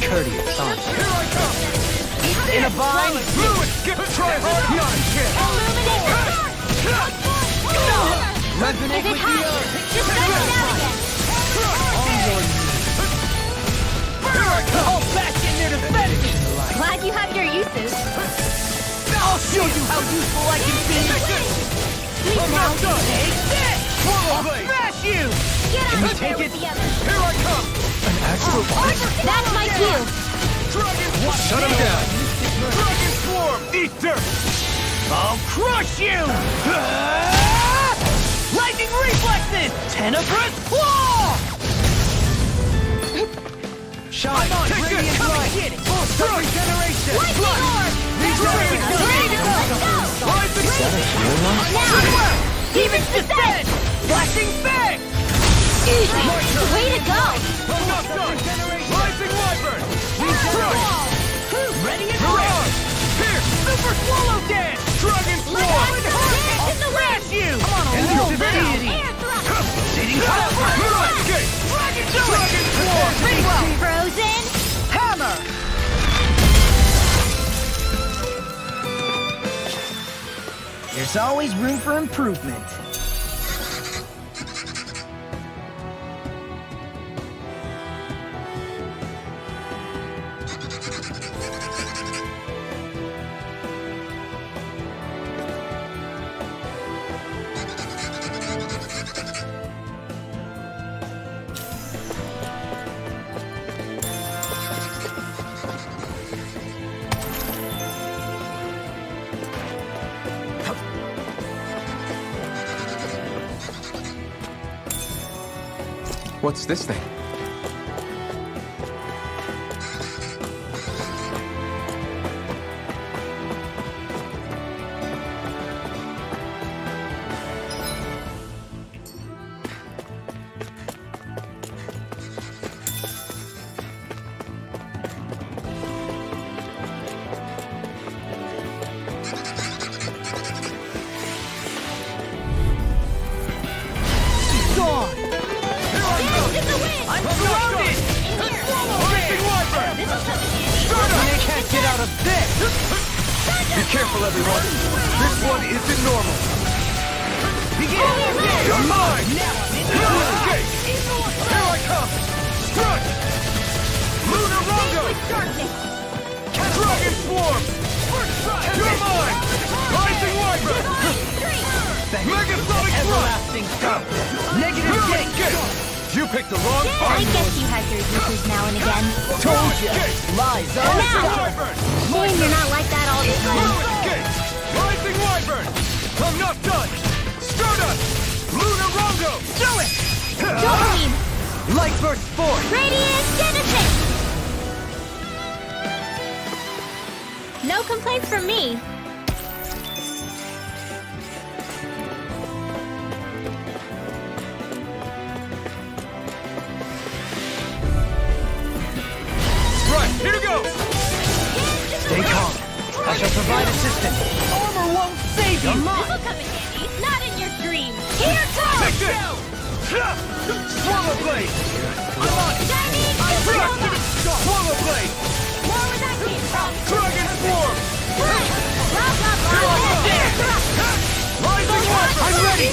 S1: Courteous, aren't you?
S5: Here I come!
S2: In a bind?
S5: Blue escape! Try hard! Not a chance!
S2: Resonate
S3: If it
S2: with the
S3: hides,
S2: earth!
S3: just let it out again.
S5: Here I come!
S2: I'll bash in their defenses!
S3: Glad you have your uses.
S2: I'll show you how useful I can be!
S3: Please
S5: I'm
S3: now.
S5: not done!
S2: Take this! I'll
S5: Blade!
S2: smash you!
S3: Get out
S2: you
S3: of there
S2: take
S3: with
S2: it?
S3: the others.
S5: Here I come!
S1: An astral voice?
S3: That's my cue.
S5: Dragon! Shut him down! Dragon Swarm! Eat dirt!
S2: I'll crush you! Lightning reflexes! Tenebrous claw! Shine!
S5: I'm on!
S2: Take
S5: Take
S2: this!
S5: this!
S2: Come and get it! Full regeneration!
S3: Lightning orb!
S2: These
S3: Let's go!
S5: Rise and
S1: Is that a healing one?
S3: Now!
S2: Demon's descent! Flashing fang!
S3: Easy! Way to go!
S5: I'm not done! Rising Wyvern!
S2: Ready and
S5: You're
S2: ready!
S5: on! Here!
S2: Super swallow dance!
S5: Dragon
S3: Let's
S5: Swarm!
S3: dance in the wind!
S2: Smash you!
S5: Elusive
S2: deity!
S3: Air thrust!
S2: Sitting power!
S5: No escape!
S2: Dragon
S5: Swarm!
S3: Frozen!
S2: Hammer! There's always room for improvement.
S6: What's this thing?
S2: Gone! I'm surrounded! Racing Wyvern! They can't get out of this!
S5: Be careful, everyone. This one isn't normal.
S2: Begin!
S5: You're mine! No escape! Here I come! Strut! Lunar Rondo! Dragon Swarm! You're mine! Rising Wyvern! Megasonic Thrust!
S2: Everlasting stuff! Negative
S5: Mirror
S2: gate!
S5: Escape! You picked the wrong
S3: I
S5: fight!
S3: guess you have your uses now and again.
S2: Told ya! Lies are
S5: Rising
S3: Now.
S5: Wyvern!
S3: Shame you're not like that all the time.
S5: Mirror Escape! Rising Wyvern! I'm not done! Stardust! Lunar Rondo!
S2: Do it!
S3: Don't leave.
S2: Light Burst Force!
S3: Radiant Genesis! No complaints from me.
S5: Right, here goes!
S2: Stay calm. I shall provide assistance. Armor won't save you!
S3: This'll come in handy. Not in your dreams. Here goes!
S5: Take this! Swallow Blade!
S3: I'm on it.
S5: Swallow Blade!
S3: More where that came from.
S5: Dragon Swarm!
S3: Blah, blah, blah.
S5: Rising Wyvern!
S2: I'm ready!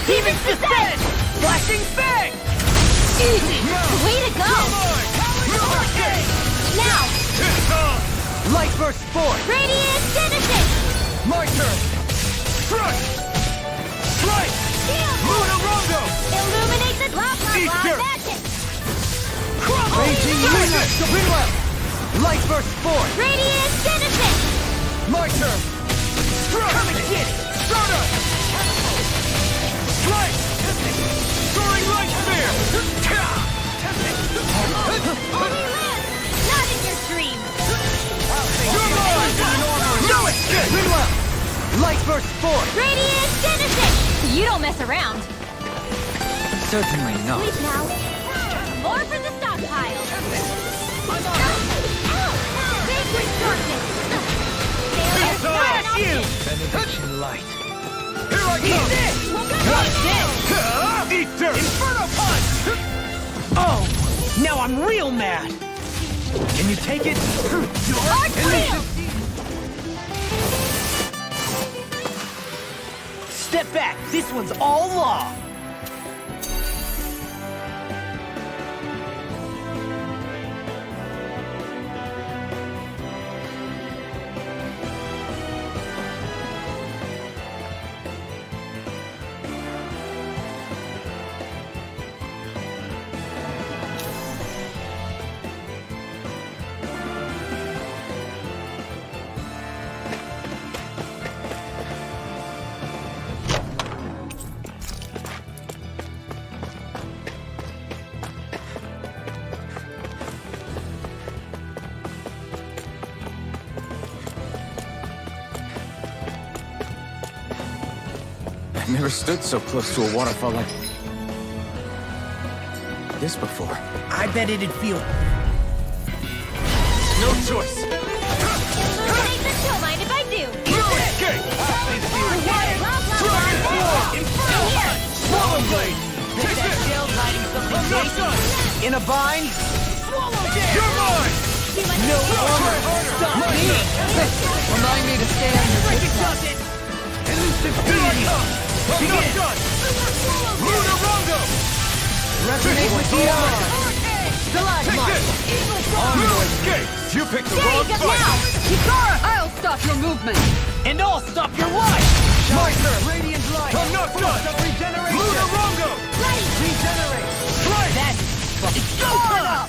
S3: Demon's Descent!
S2: Flashing Fang!
S3: Easy! Way to go!
S5: Mirror Escape!
S3: Now,
S5: It's on!
S2: Light Burst Force!
S3: Radiant Genesis!
S2: My turn!
S5: Strike! Strike!
S3: Shield!
S5: Lunar Rondo!
S3: Illuminate the blah, blah, blah
S5: Easter!
S3: magic!
S2: Raging Lunar! Winwell! Light Burst Force!
S3: Radiant Genesis!
S2: My turn!
S5: Strike!
S2: Come and get it!
S5: Stardust! Strike! Soaring Light Spear!
S3: Only live! Not in your dreams!
S5: You're mine!
S2: No escape! Winwell! Light Burst Force!
S3: Radiant Genesis! You don't mess around.
S2: Certainly not.
S3: Sleep now. More for the stockpile. Sacred darkness. Failure is not an option.
S2: Benediction Light.
S5: Here I come!
S3: Watch this.
S5: Eat dirt!
S2: Inferno Punch! Oh! Now I'm real mad! Can you take it?
S3: Arc Wheel.
S2: Step back! This one's all law!
S6: I've never stood so close to a waterfall like this before.
S2: I bet it'd feel...
S5: No choice!
S3: Illuminate the don't mind if I do.
S5: Mirror Escape! Dragon Swarm! Swallow Blade! Take this! I'm not done!
S2: In a bind?
S5: You're mine!
S2: No armor! Stop me! Remind me to stay on your good side. Elusive
S5: Here I
S2: deity!
S5: come! I'm not done! Lunar Rondo!
S2: Resonate with the armor!
S5: Take
S2: Stalagmite!
S5: this! Mirror Escape! You picked the
S3: There
S5: wrong
S3: you go
S5: fight!
S3: now.
S4: Hikara, I'll stop your movement!
S2: And I'll stop your life!
S5: My turn!
S2: Radiant light!
S5: I'm not done!
S2: Regeneration!
S5: Lunar Rondo!
S3: Ready.
S2: Regenerate!
S5: Strike!
S2: That's fucking open up!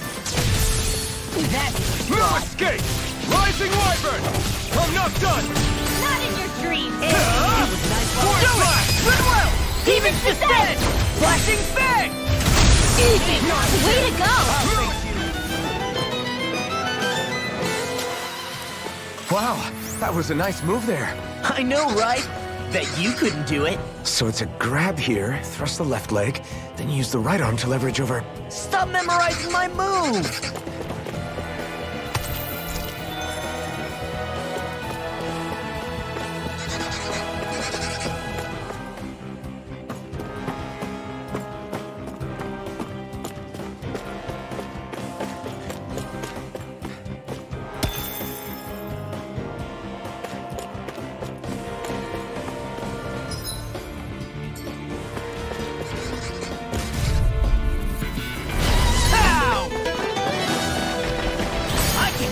S2: That's
S5: Mirror Escape! Rising Wyvern! I'm not done!
S3: Not in your dreams.
S5: Force Blast!
S2: Goodwill! Demon's Descent! Flashing Fang!
S3: Easy! Way to go!
S6: Wow, that was a nice move there.
S2: I know, right? Bet you couldn't do it.
S6: So it's a grab here, thrust the left leg, then use the right arm to leverage over...
S2: Stop memorizing my move!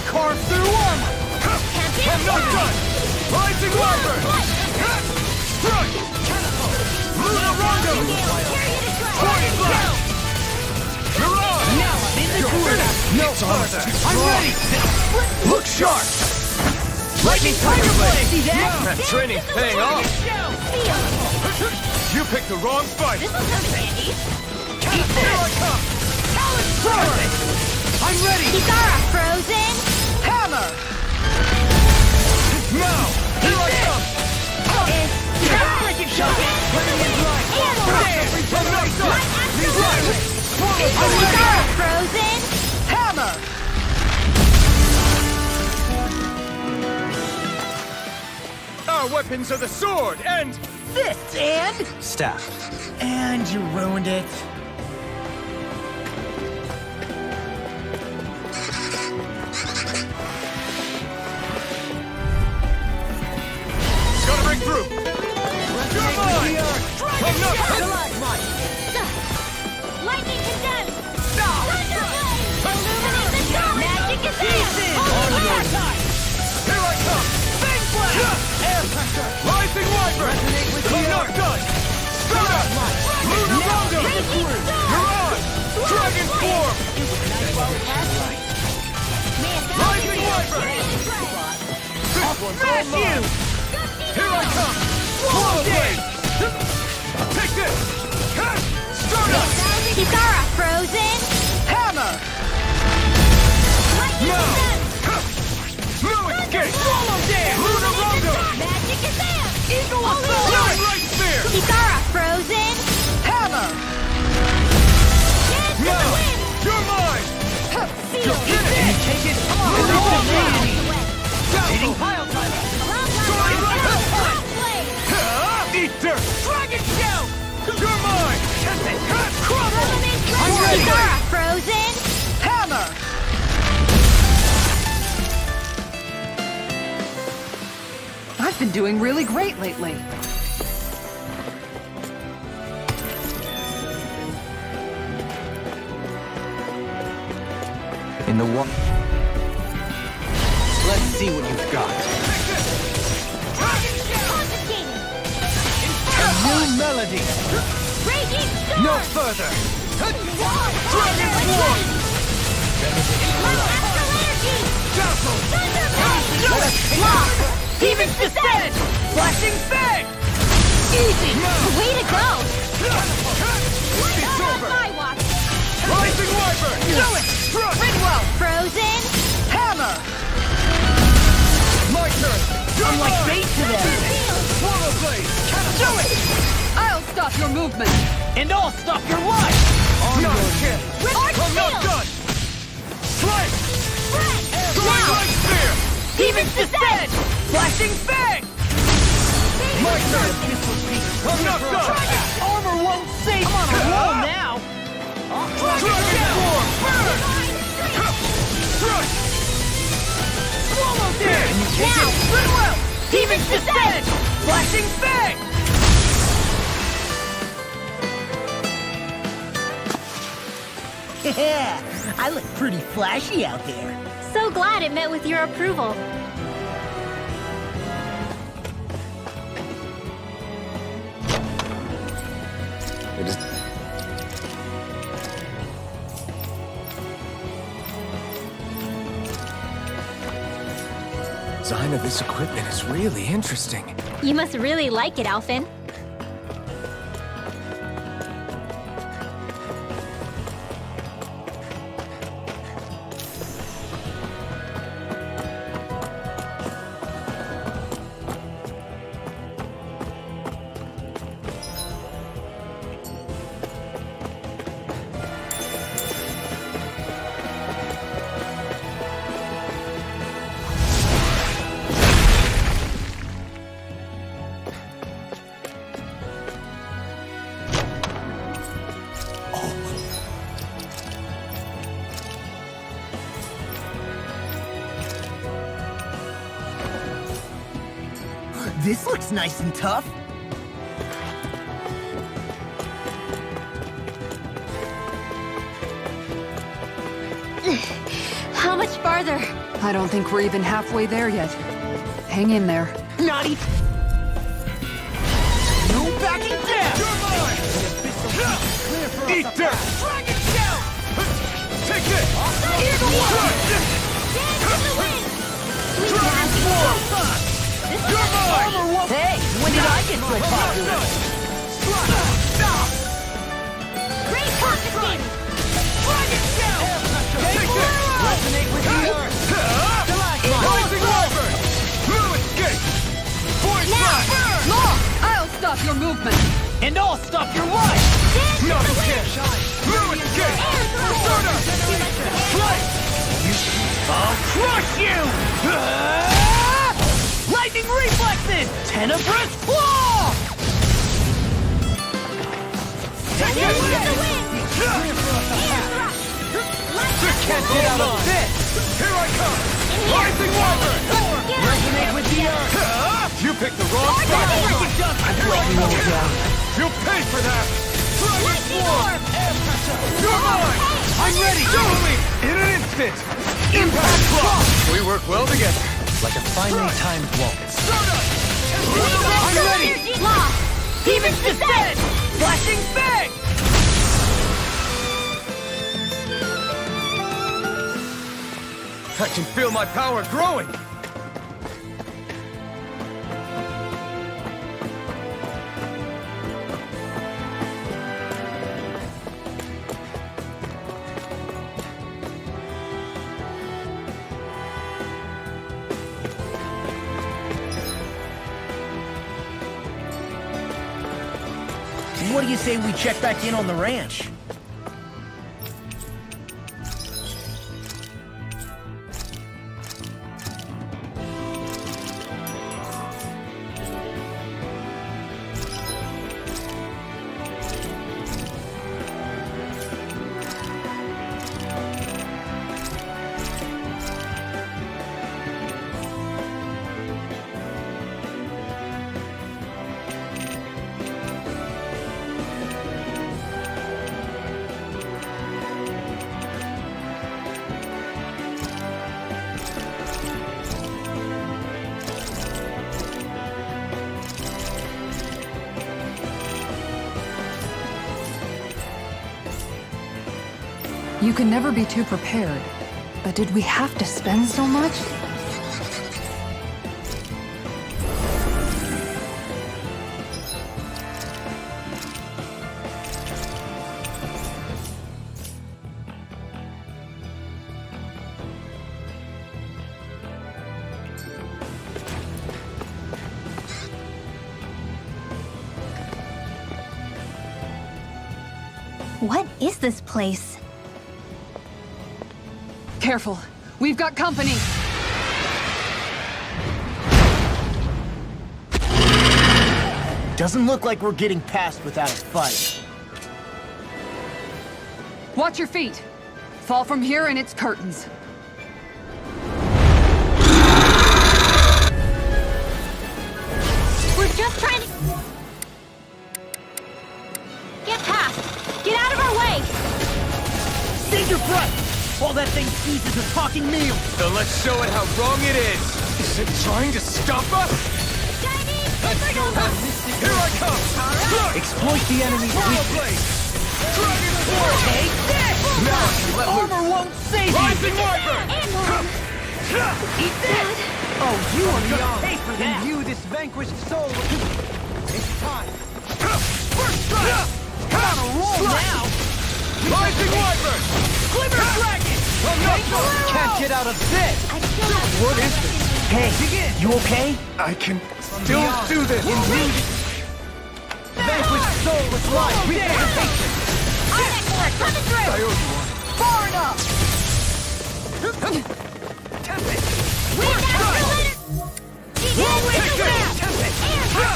S2: Carve through armor!
S5: I'm not done! Rising Wyvern! Strike! Luna Rondo! Point blast! Mirage!
S2: Now I'm in the groove!
S5: No further!
S2: I'm ready!
S5: Look sharp!
S2: Lightning Tiger Blade! See that?
S5: That training's paying off! You picked the wrong fight!
S3: This will come handy.
S5: Here I come!
S2: I'm ready!
S3: Kitara, frozen!
S2: Hammer!
S5: Now! Here I come!
S2: Freaking shot!
S3: Kitara, frozen!
S2: Hammer!
S5: Our weapons are the sword and...
S2: Fists and...
S1: Staff.
S2: And you ruined it.
S5: Gotta break through! You're mine! I'm not...
S3: Lightning condensed! Thunderblade! Illuminate the dark! Magic is there! Attack!
S5: Here I come!
S2: Big blast! Air pressure!
S5: Rising Wyvern! I'm not done! Start up! Luna Rondo! Mirage! Dragon Form! Rising Wyvern! This one's all mine! Here I come! Swallow Blade! Take this! Start up!
S3: Kitara, frozen!
S2: Hammer!
S5: Now! No escape!
S2: Swallow dance!
S5: Luna Rondo!
S3: Magic is there!
S2: Eagle
S5: Nine
S2: assault!
S5: Light Spear!
S3: Kitara, frozen!
S2: Hammer!
S3: Dance to the
S5: Now!
S3: wind!
S5: You're mine!
S3: Seal!
S2: Take it!
S5: Dazzle!
S2: Pile driver!
S5: Soaring right up!
S3: Rock blade!
S5: Eat dirt!
S2: Dragon shell!
S5: You're mine!
S2: Crumble!
S3: I'm ready! Kitara, frozen!
S2: Hammer! I've been doing really great lately.
S1: In the wa- Let's see what you've got.
S3: Confiscating!
S2: New melody!
S3: Raging storm!
S5: No further!
S3: Dragon
S5: Form!
S3: Astral energy!
S5: Dazzle!
S3: Thunderblade! Lock!
S2: Demon descent! Flashing fang!
S3: Easy! Way to go!
S5: It's over!
S3: My watch!
S5: Rising Wyvern!
S2: Do it!
S5: Thrust!
S2: Ridwell!
S3: Frozen!
S2: Hammer!
S5: My turn! You're
S2: I'm like
S5: mine!
S2: bait to them!
S5: Swallow Blade!
S2: Do it! I'll stop your movement! And I'll stop your life!
S5: Not a chance!
S3: Arch
S5: I'm not
S3: shield!
S5: done! Slice!
S3: Spread!
S5: Soaring
S3: Now!
S5: Light Spear!
S2: Demon's descent! Flashing fang!
S5: My turn! I'm not done!
S2: Armor won't save! I'm on a roll now!
S5: Dragon Form! Burn! Thrust!
S2: Swallow dance!
S3: Now!
S2: Ridwell! Demon's descent! Flashing fang!
S7: Yeah, I look pretty flashy out there.
S3: So glad it met with your approval.
S6: It is... Design of this equipment is really interesting.
S3: You must really like it, Alphen.
S7: This looks nice and tough.
S3: How much farther?
S4: I don't think we're even halfway there yet. Hang in there.
S7: Not even... No backing down!
S5: You're mine! Eat dirt!
S7: Dragon Shell!
S5: Take this!
S3: Here's the one!
S5: Transform! You're mine!
S7: Hey, when did I get so popular?
S3: Great focusing!
S7: Dragon Shell!
S5: Take this!
S2: Resonate with the earth!
S5: Rising Wyvern! Blue escape! Void flash!
S4: I'll stop your movement.
S7: And I'll stop your life!
S5: Not a chance! Blue escape! Persona! Slice!
S7: I'll crush you! Lightning reflexes! Tenebrous claw!
S2: Can't get out of this!
S5: Here I come! Rising Wyvern!
S2: Resonate with the earth!
S5: You picked the wrong spot! You'll pay for that! Dragon Swarm! You're mine! I'm ready! Show me! In an instant! Impact Claw! We work well together.
S1: Like a finely timed waltz.
S5: I'm ready!
S7: Demon's Descent! Flashing Fang!
S5: I can feel my power growing!
S7: What do you say we check back in on the ranch?
S4: You can never be too prepared. But did we have to spend so much?
S3: What is this place?
S4: Careful. We've got company.
S7: Doesn't look like we're getting past without a fight.
S4: Watch your feet. Fall from here and it's curtains.
S3: We're just trying to... Get past! Get out of our way!
S7: Save your breath! While that thing seizes a talking meal!
S5: Then let's show it how wrong it is! Is it trying to stop us? Here I come! Strike!
S7: Exploit the enemy's
S5: Power
S7: weakness!
S5: blade! Dragon Sword!
S7: Take this!
S5: Now I can let loose!
S7: Armor won't save you!
S5: Rising Wyvern!
S7: Eat this! Oh, you are
S2: Young,
S7: pay for that!
S2: imbue this vanquished soul with... It's time.
S5: First strike!
S7: On a roll now!
S5: Rising Wyvern!
S7: Glimmer Dragon!
S5: I'm not done!
S2: Can't get out of this!
S5: What is this?
S7: Hey, you okay?
S5: I can still do this!
S2: Vanquished soul with life! Representation!
S3: Coming through!
S5: I owe you one.
S7: Far enough!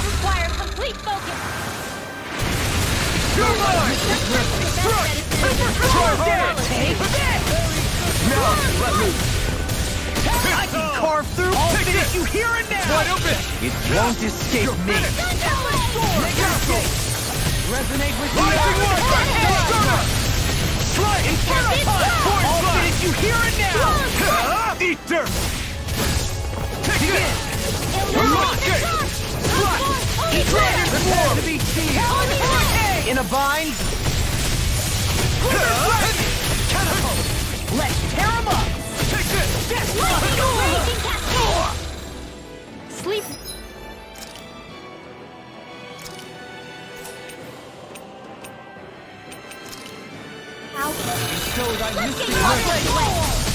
S3: Require complete focus!
S5: You're mine! Strike! Try harder!
S7: Take this!
S5: Now, let loose!
S7: I can carve through! I'll finish you here and now!
S5: Wide open!
S1: It won't escape
S5: You're
S1: me.
S5: finished!
S2: Resonate with
S5: Rising
S2: the
S5: Wyvern! Strike! Point
S2: All
S5: slash!
S2: finish you here and now!
S5: Eat dirt! Take this! Escape! Slash! Dragon
S2: Prepare
S5: Swarm!
S2: to be seen! In a bind? Let's tear him up!
S5: Take this!
S3: Sleep.
S2: So thy mystic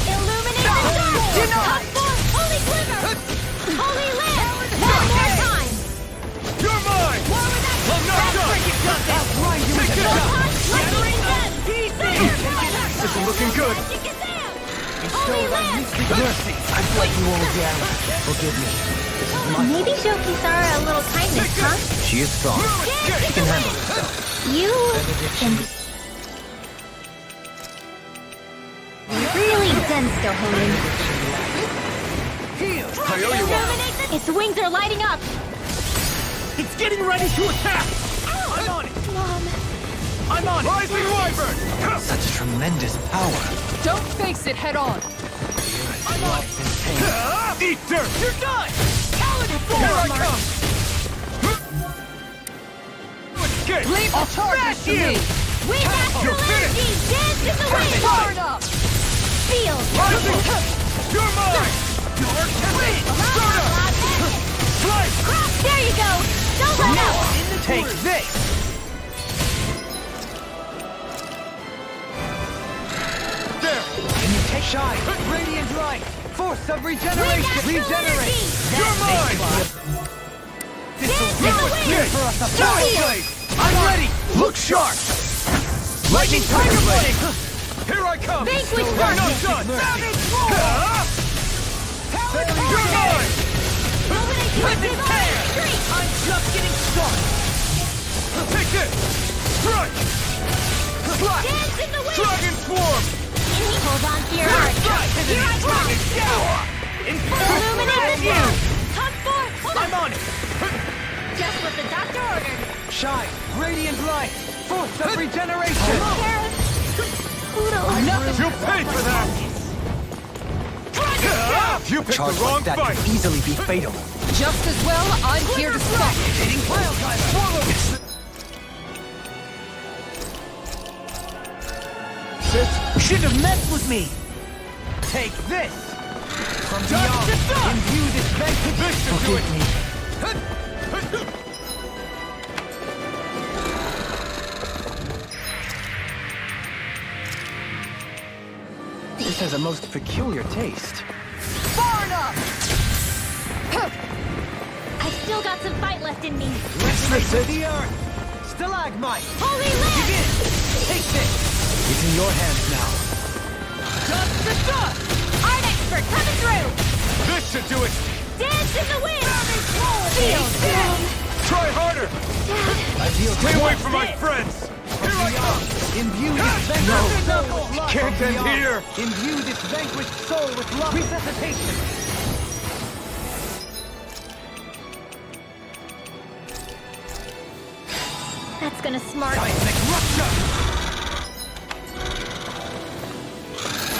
S3: Illuminate the dark! Holy glitter! Holy lamp! One more time!
S5: You're mine! I'm not done! Take this! This is looking good!
S3: Holy lamp!
S2: mercy!
S1: I've let you all down. Forgive me. This is my
S3: Maybe show Kisara a little kindness, huh?
S1: She is strong. She can handle herself.
S3: You can really dense, Gohain.
S5: I owe you one!
S3: Its wings are lighting up.
S7: It's getting ready to attack!
S2: I'm on it!
S3: Mom.
S2: I'm on it!
S5: Rising Wyvern!
S1: Such tremendous power.
S4: Don't face it head on.
S5: Eat dirt!
S2: You're done!
S5: Here I come! Escape!
S4: Leave the charges to me.
S3: With astral
S5: You're finished.
S3: energy, dance in the wind.
S4: Far enough.
S3: Feel.
S5: Rising! You're mine! Slice!
S3: There you go. Don't let up.
S2: Take this!
S5: There!
S2: Can you take shine? Radiant light! Force of regeneration! Regenerate!
S5: You're mine!
S3: Dance in the wind.
S2: For us a
S3: Feel.
S2: I'm ready! Look sharp! Lightning Tiger Blade!
S5: Here I come!
S3: Vanquish
S5: I'm
S3: dark.
S5: not done! You're mine!
S3: Illuminate your street.
S2: I'm just getting started!
S5: Take this! Strike! Slash!
S3: Dance in the wind.
S5: Dragon Swarm!
S3: Hold on to your heart. Here I come. Illuminate the dark. Come forth.
S2: I'm on it!
S3: Just what the doctor ordered.
S2: Shine! Radiant light! Force of regeneration!
S5: You paid for that! You picked
S1: Charge
S5: the wrong
S1: like that
S5: fight!
S1: could easily be fatal.
S4: Just as well, I'm here to stop.
S2: Hitting pile driver! Swallow this! You shouldn't have messed with me! Take this! From beyond, imbue this vanquish!
S5: This should do it!
S1: This has a most peculiar taste.
S2: Far enough!
S3: I still got some fight left in me.
S2: Resonate with the earth! Stalagmite!
S3: Holy lamp!
S2: Begin! Take this!
S1: It's in your hands now.
S2: Dust to dust!
S3: Art expert coming through!
S5: This should do it!
S3: Dance in the wind! Feel strong!
S5: Try harder! Stay away from my friends! Here I come!
S2: Imbue this vanquished soul!
S5: Can't end here!
S2: Imbue this vanquished soul with love! Resuscitation!
S3: That's gonna smart.
S2: Seismic rupture!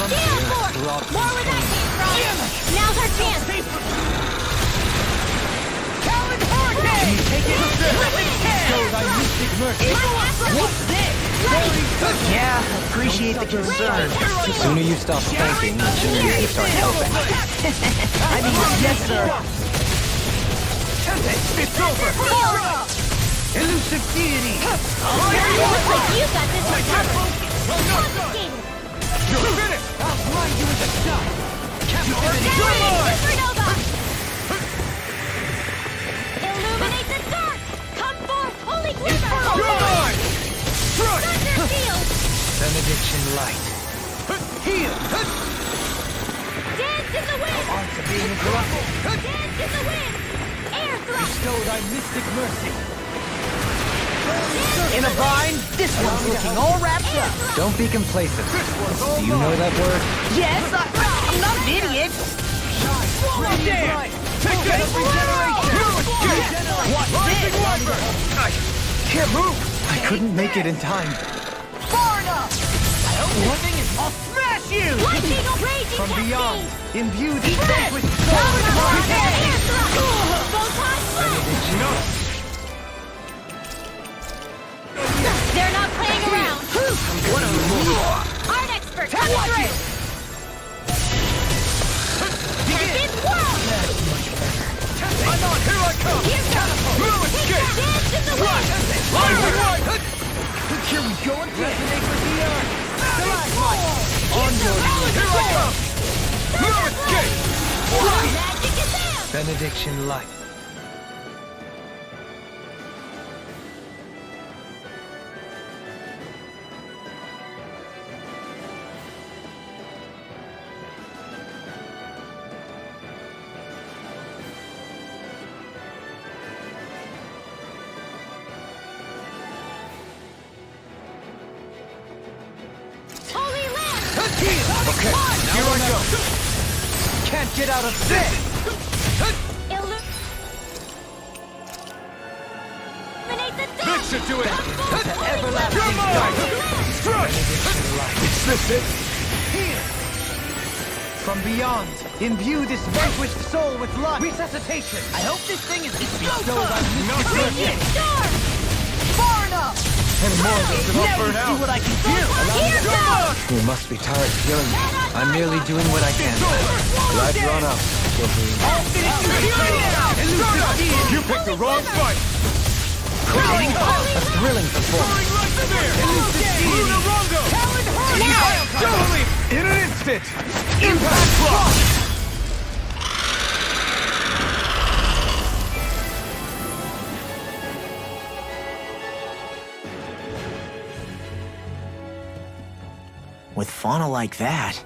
S3: Gale force! More where that came from! Now's our chance!
S2: Talon Hurricane! Take it! Show thy mystic mercy! What's this?
S1: Yeah, appreciate the concern. The sooner you stop thinking, the sooner you can start helping.
S2: I mean, yes, sir!
S5: It's over!
S2: Elusive deity!
S3: Looks like you got this one covered. Confiscated.
S5: You're finished!
S2: I'll blind you with a shot! Captivity!
S3: Supernova! Illuminate the dark! Come forth, holy glimmer!
S5: You're mine! Strike!
S3: Thunder field!
S1: Benediction light.
S2: Heal!
S3: Dance in the wind!
S2: Arts of being corrupted!
S3: Dance in the wind! Air thrust!
S2: Bestow thy mystic mercy! In a bind, this one's looking all wrapped up!
S1: Don't be complacent. Do you know that word?
S2: Yes, I'm not an idiot! Shine! Radiant light! Take this!
S5: I can't move!
S1: I couldn't make it in time.
S2: Far enough! I hope this thing is... I'll smash you!
S3: Lightning raging
S1: From beyond,
S3: cascade!
S1: imbue this vanquished soul
S3: Power
S1: with
S3: on
S1: light.
S3: Photon blast!
S1: No.
S3: They're not playing around!
S2: What a move!
S3: Art expert coming through! Tempest whirl!
S5: I'm on! Here I come!
S3: Here's catapult!
S5: No escape!
S3: Dance in the wind!
S5: Right!
S2: Here we go again! Resonate with the earth!
S5: On your way! Here I come! No escape!
S3: Magic is there!
S1: Benediction light.
S3: Holy land!
S5: Okay, here I go!
S1: Can't get out of this!
S3: Illuminate the
S5: This
S3: dust!
S5: should do it!
S1: Everlasting
S5: You're mine!
S1: light.
S5: Strike! Is this it?
S1: Here! From beyond, imbue this vanquished soul with light.
S2: Resuscitation! I hope this thing is bestowed on
S5: Not
S2: you!
S5: done yet!
S3: Storm!
S2: Far enough!
S5: And more of this will
S2: Now
S5: burn
S2: you see
S5: out!
S2: what I can do!
S3: Here goes!
S1: You must be tired of hearing me. I'm merely doing what I can. Glad you're on up.
S2: I'll finish you right now! Elusive
S5: You picked the wrong fight!
S1: A thrilling performance.
S5: Right there! Luna Rondo! Totally! In an instant! Impact block!
S7: With fauna like that,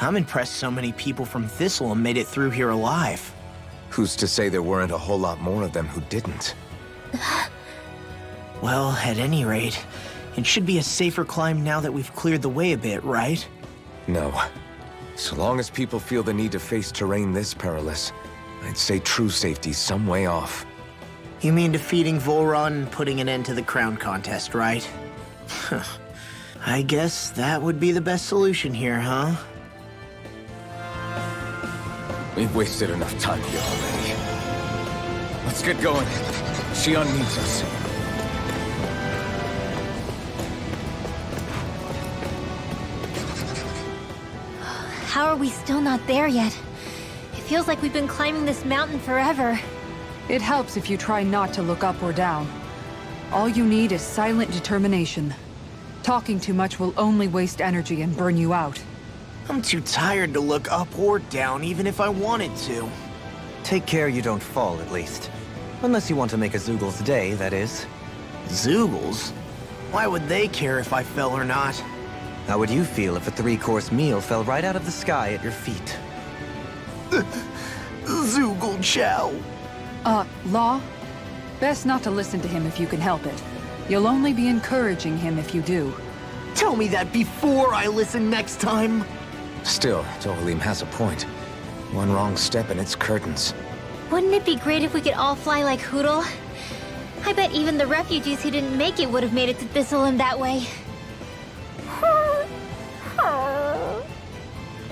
S7: I'm impressed so many people from Thistle made it through here alive.
S6: Who's to say there weren't a whole lot more of them who didn't?
S7: Well, at any rate, it should be a safer climb now that we've cleared the way a bit, right?
S6: No. So long as people feel the need to face terrain this perilous, I'd say true safety's some way off.
S7: You mean defeating Volron and putting an end to the crown contest, right? I guess that would be the best solution here, huh?
S6: We've wasted enough time here already. Let's get going. Xion needs us.
S3: How are we still not there yet? It feels like we've been climbing this mountain forever.
S4: It helps if you try not to look up or down. All you need is silent determination. Talking too much will only waste energy and burn you out.
S7: I'm too tired to look up or down, even if I wanted to.
S1: Take care you don't fall, at least. Unless you want to make a Zoogle's day, that is.
S7: Zoogles? Why would they care if I fell or not?
S1: How would you feel if a 3-course meal fell right out of the sky at your feet?
S7: Zoogle chow.
S4: Law? Best not to listen to him if you can help it. You'll only be encouraging him if you do.
S7: Tell me that before I listen next time.
S6: Still, Tohalim has a point. One wrong step and it's curtains.
S3: Wouldn't it be great if we could all fly like Hoodle? I bet even the refugees who didn't make it would have made it to Thistleland that way.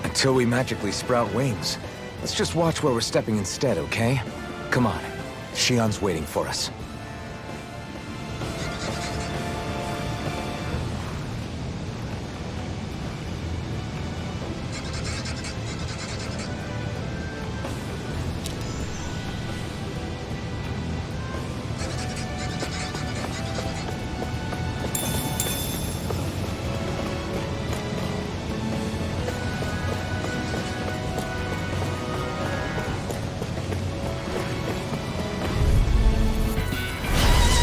S6: Until we magically sprout wings. Let's just watch where we're stepping instead, okay? Come on. Xion's waiting for us.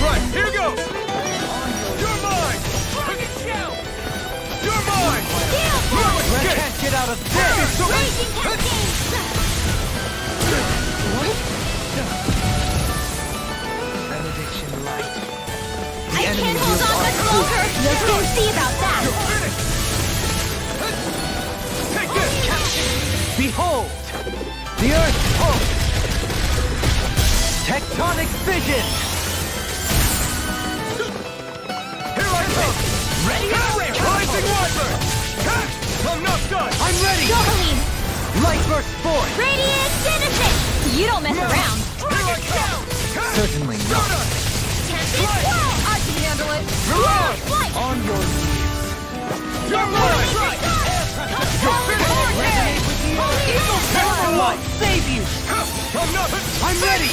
S5: Right, here goes! You're mine! You're mine! No
S1: I
S5: escape!
S1: can't get out of this!
S3: Raging cascades!
S1: Benediction light.
S3: I can't hold on much longer! Let's go see about that!
S5: Take this!
S1: Behold! The Earth's pulse! Tectonic fission!
S3: don't mess around.
S1: Certainly not.
S4: I can handle it!
S2: On your knees.
S5: You're mine!
S2: You're finished! Evil power will save you!
S5: I'm not...
S2: I'm ready!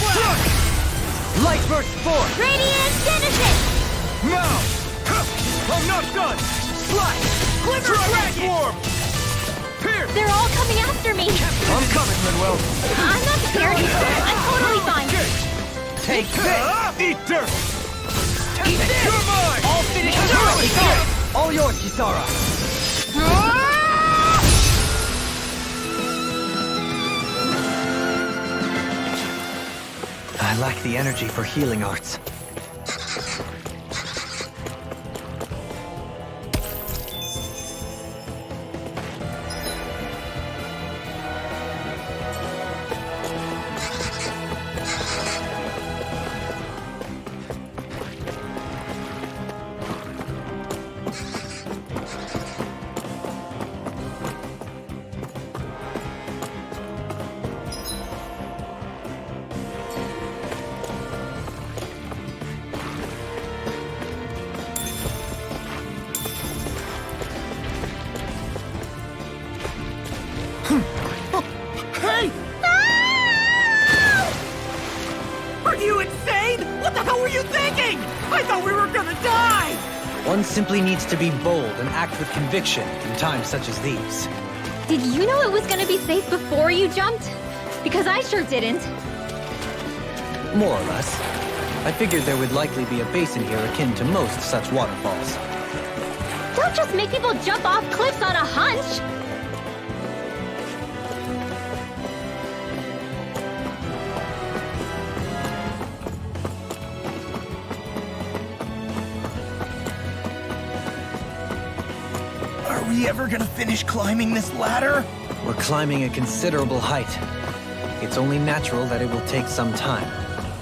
S2: Light burst forth!
S3: Radiant Genesis!
S5: Now! I'm not done!
S2: Slice! Glimmer
S5: Transform! Pierce!
S3: They're all coming after me!
S2: I'm coming, Manuel.
S3: I'm not scared. I'm totally fine.
S2: Take this!
S5: Eat dirt!
S2: Eat this!
S5: You're mine!
S2: All finished! All yours, Kisara!
S1: I lack the energy for healing arts.
S2: Hey! Are you insane? What the hell were you thinking? I thought we were gonna die!
S1: One simply needs to be bold and act with conviction in times such as these.
S3: Did you know it was gonna be safe before you jumped? Because I sure didn't.
S1: More or less. I figured there would likely be a basin here akin to most such waterfalls.
S3: Don't just make people jump off cliffs on a hunch!
S2: Are we ever gonna finish climbing this ladder?
S1: We're climbing a considerable height. It's only natural that it will take some time.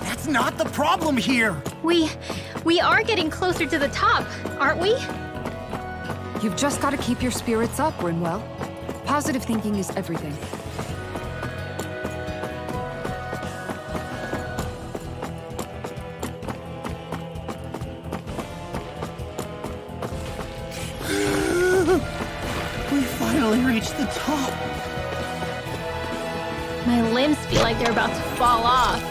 S2: That's not the problem here!
S3: We are getting closer to the top, aren't we?
S4: You've just got to keep your spirits up, Rinwell. Positive thinking is everything.
S2: We finally reached the top.
S3: My limbs feel like they're about to fall off.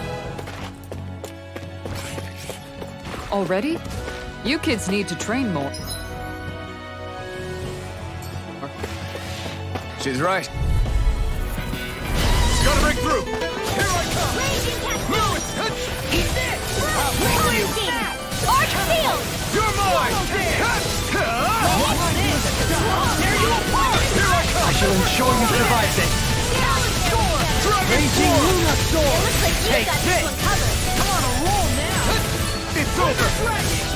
S4: Already? You kids need to train more.
S5: She's right. Gotta break through! Here I come! Lewis!
S2: Eat this!
S3: Arch Field!
S5: You're mine!
S2: Tear you apart!
S5: Here I come!
S1: I shall ensure you survive this.
S2: Raging Lunasaur! Take
S3: got
S2: this!
S3: one covered.
S2: I'm on a roll now!
S5: It's over!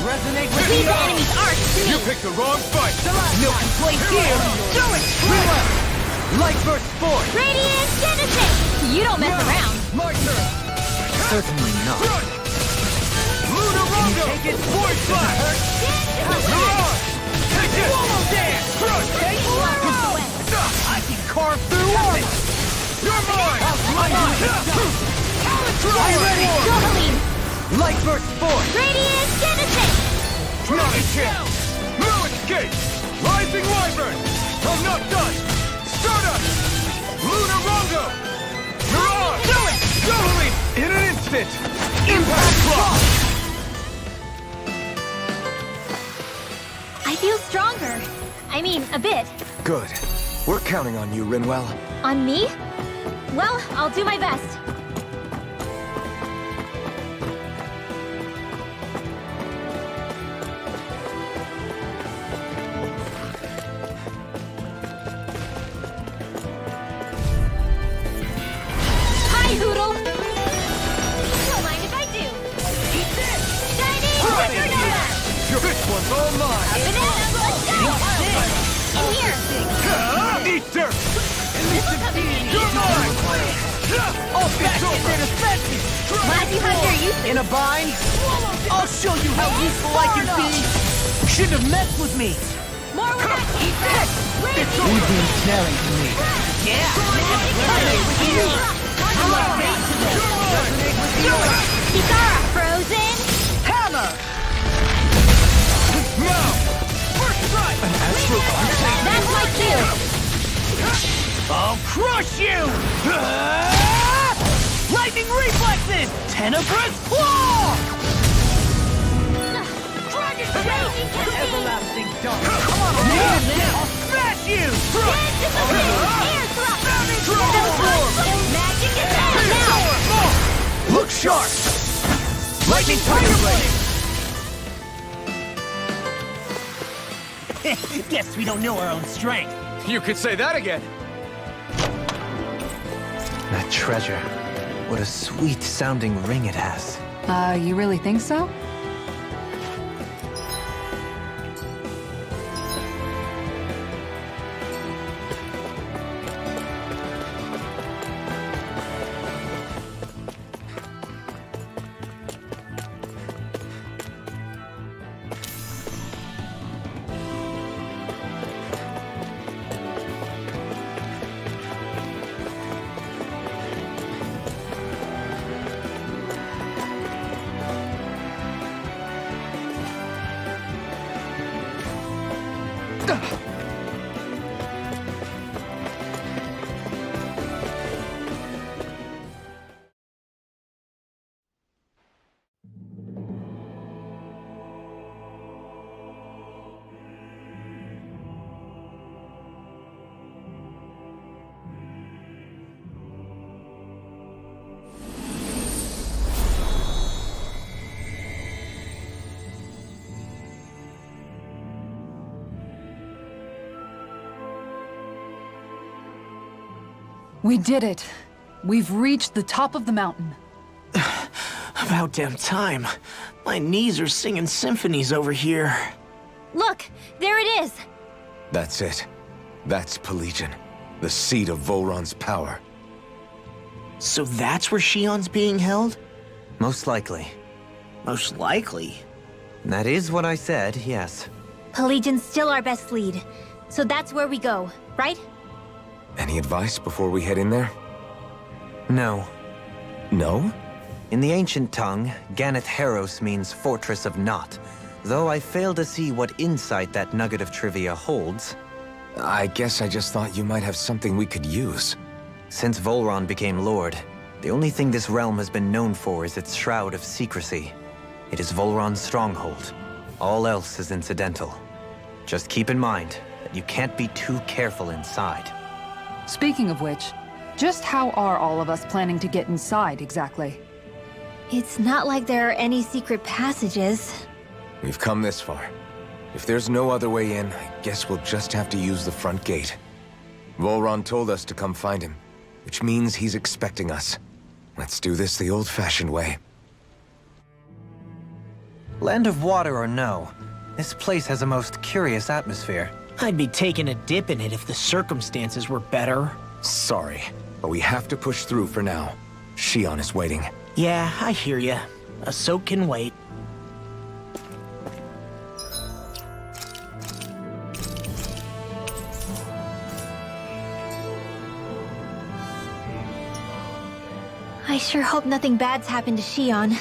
S2: Resonate with
S3: Leave
S2: the
S3: the enemy's arch to
S5: You
S3: me!
S5: picked the wrong fight!
S2: No complaints here! Do it! Light burst forth!
S3: Radiant Genesis! You don't mess around.
S5: My turn!
S1: Certainly not.
S5: Run! Luna Rondo!
S2: Take it!
S5: Void Flash! Mirage! Take it!
S2: Swallow dance!
S5: Crush!
S2: I can carve through armor!
S5: You're mine!
S2: I'm ready!
S3: Gohaline!
S2: Light burst forth!
S3: Radiant Genesis!
S5: Not a chance! No escape! Rising Wyvern! I'm not done! Stardust! Lunar Rondo! Mirage! Do it! Gohaline! In an instant! Impact Block!
S3: I feel stronger. I mean, a bit.
S6: Good. We're counting on you, Rinwell.
S3: On me? Well, I'll do my best. Hi, Hoodle! Don't mind if I do.
S2: Eat this!
S3: Shining Supernova!
S5: This one's all mine!
S3: Banana, let's go! In here!
S5: Eat dirt!
S3: This'll come in handy.
S5: You're mine!
S2: All back in their defenses!
S3: Glad you have your uses.
S2: In a bind? I'll show you how useful I can be! Shouldn't have messed with me!
S3: More with that.
S2: Eat this!
S1: Leave the ensnaring to me.
S2: Yeah! Resonate with you! I'm like Tenebrous Claw! Dragon Shell! Everlasting Dark! Come on, I'll smash you!
S3: Magic attack!
S2: Look sharp! Lightning Tiger Blade! Guess we don't know our own strength.
S5: You could say that again.
S1: That treasure. What a sweet-sounding ring it has.
S4: You really think so? We did it. We've reached the top of the mountain.
S7: About damn time. My knees are singing symphonies over here.
S3: Look, there it is.
S6: That's it. That's Pelegion, the seat of Volron's power.
S7: So that's where Shion's being held?
S1: Most likely.
S7: Most likely.
S1: That is what I said, yes.
S3: Pelagian's still our best lead. So that's where we go, right?
S6: Any advice before we head in there?
S1: No.
S6: No?
S1: In the ancient tongue, Ganeth Heros means Fortress of Naught. Though I fail to see what insight that nugget of trivia holds.
S6: I guess I just thought you might have something we could use.
S1: Since Volron became Lord, the only thing this realm has been known for is its shroud of secrecy. It is Volron's stronghold. All else is incidental. Just keep in mind that you can't be too careful inside.
S4: Speaking of which, just how are all of us planning to get inside exactly?
S3: It's not like there are any secret passages.
S6: We've come this far. If there's no other way in, I guess we'll just have to use the front gate. Volron told us to come find him, which means he's expecting us. Let's do this the old-fashioned way.
S1: Land of water or no, this place has a most curious atmosphere.
S7: I'd be taking a dip in it if the circumstances were better.
S6: Sorry, but we have to push through for now. Shion is waiting.
S7: Yeah, I hear ya. A soak can wait.
S3: I sure hope nothing bad's happened to Shion.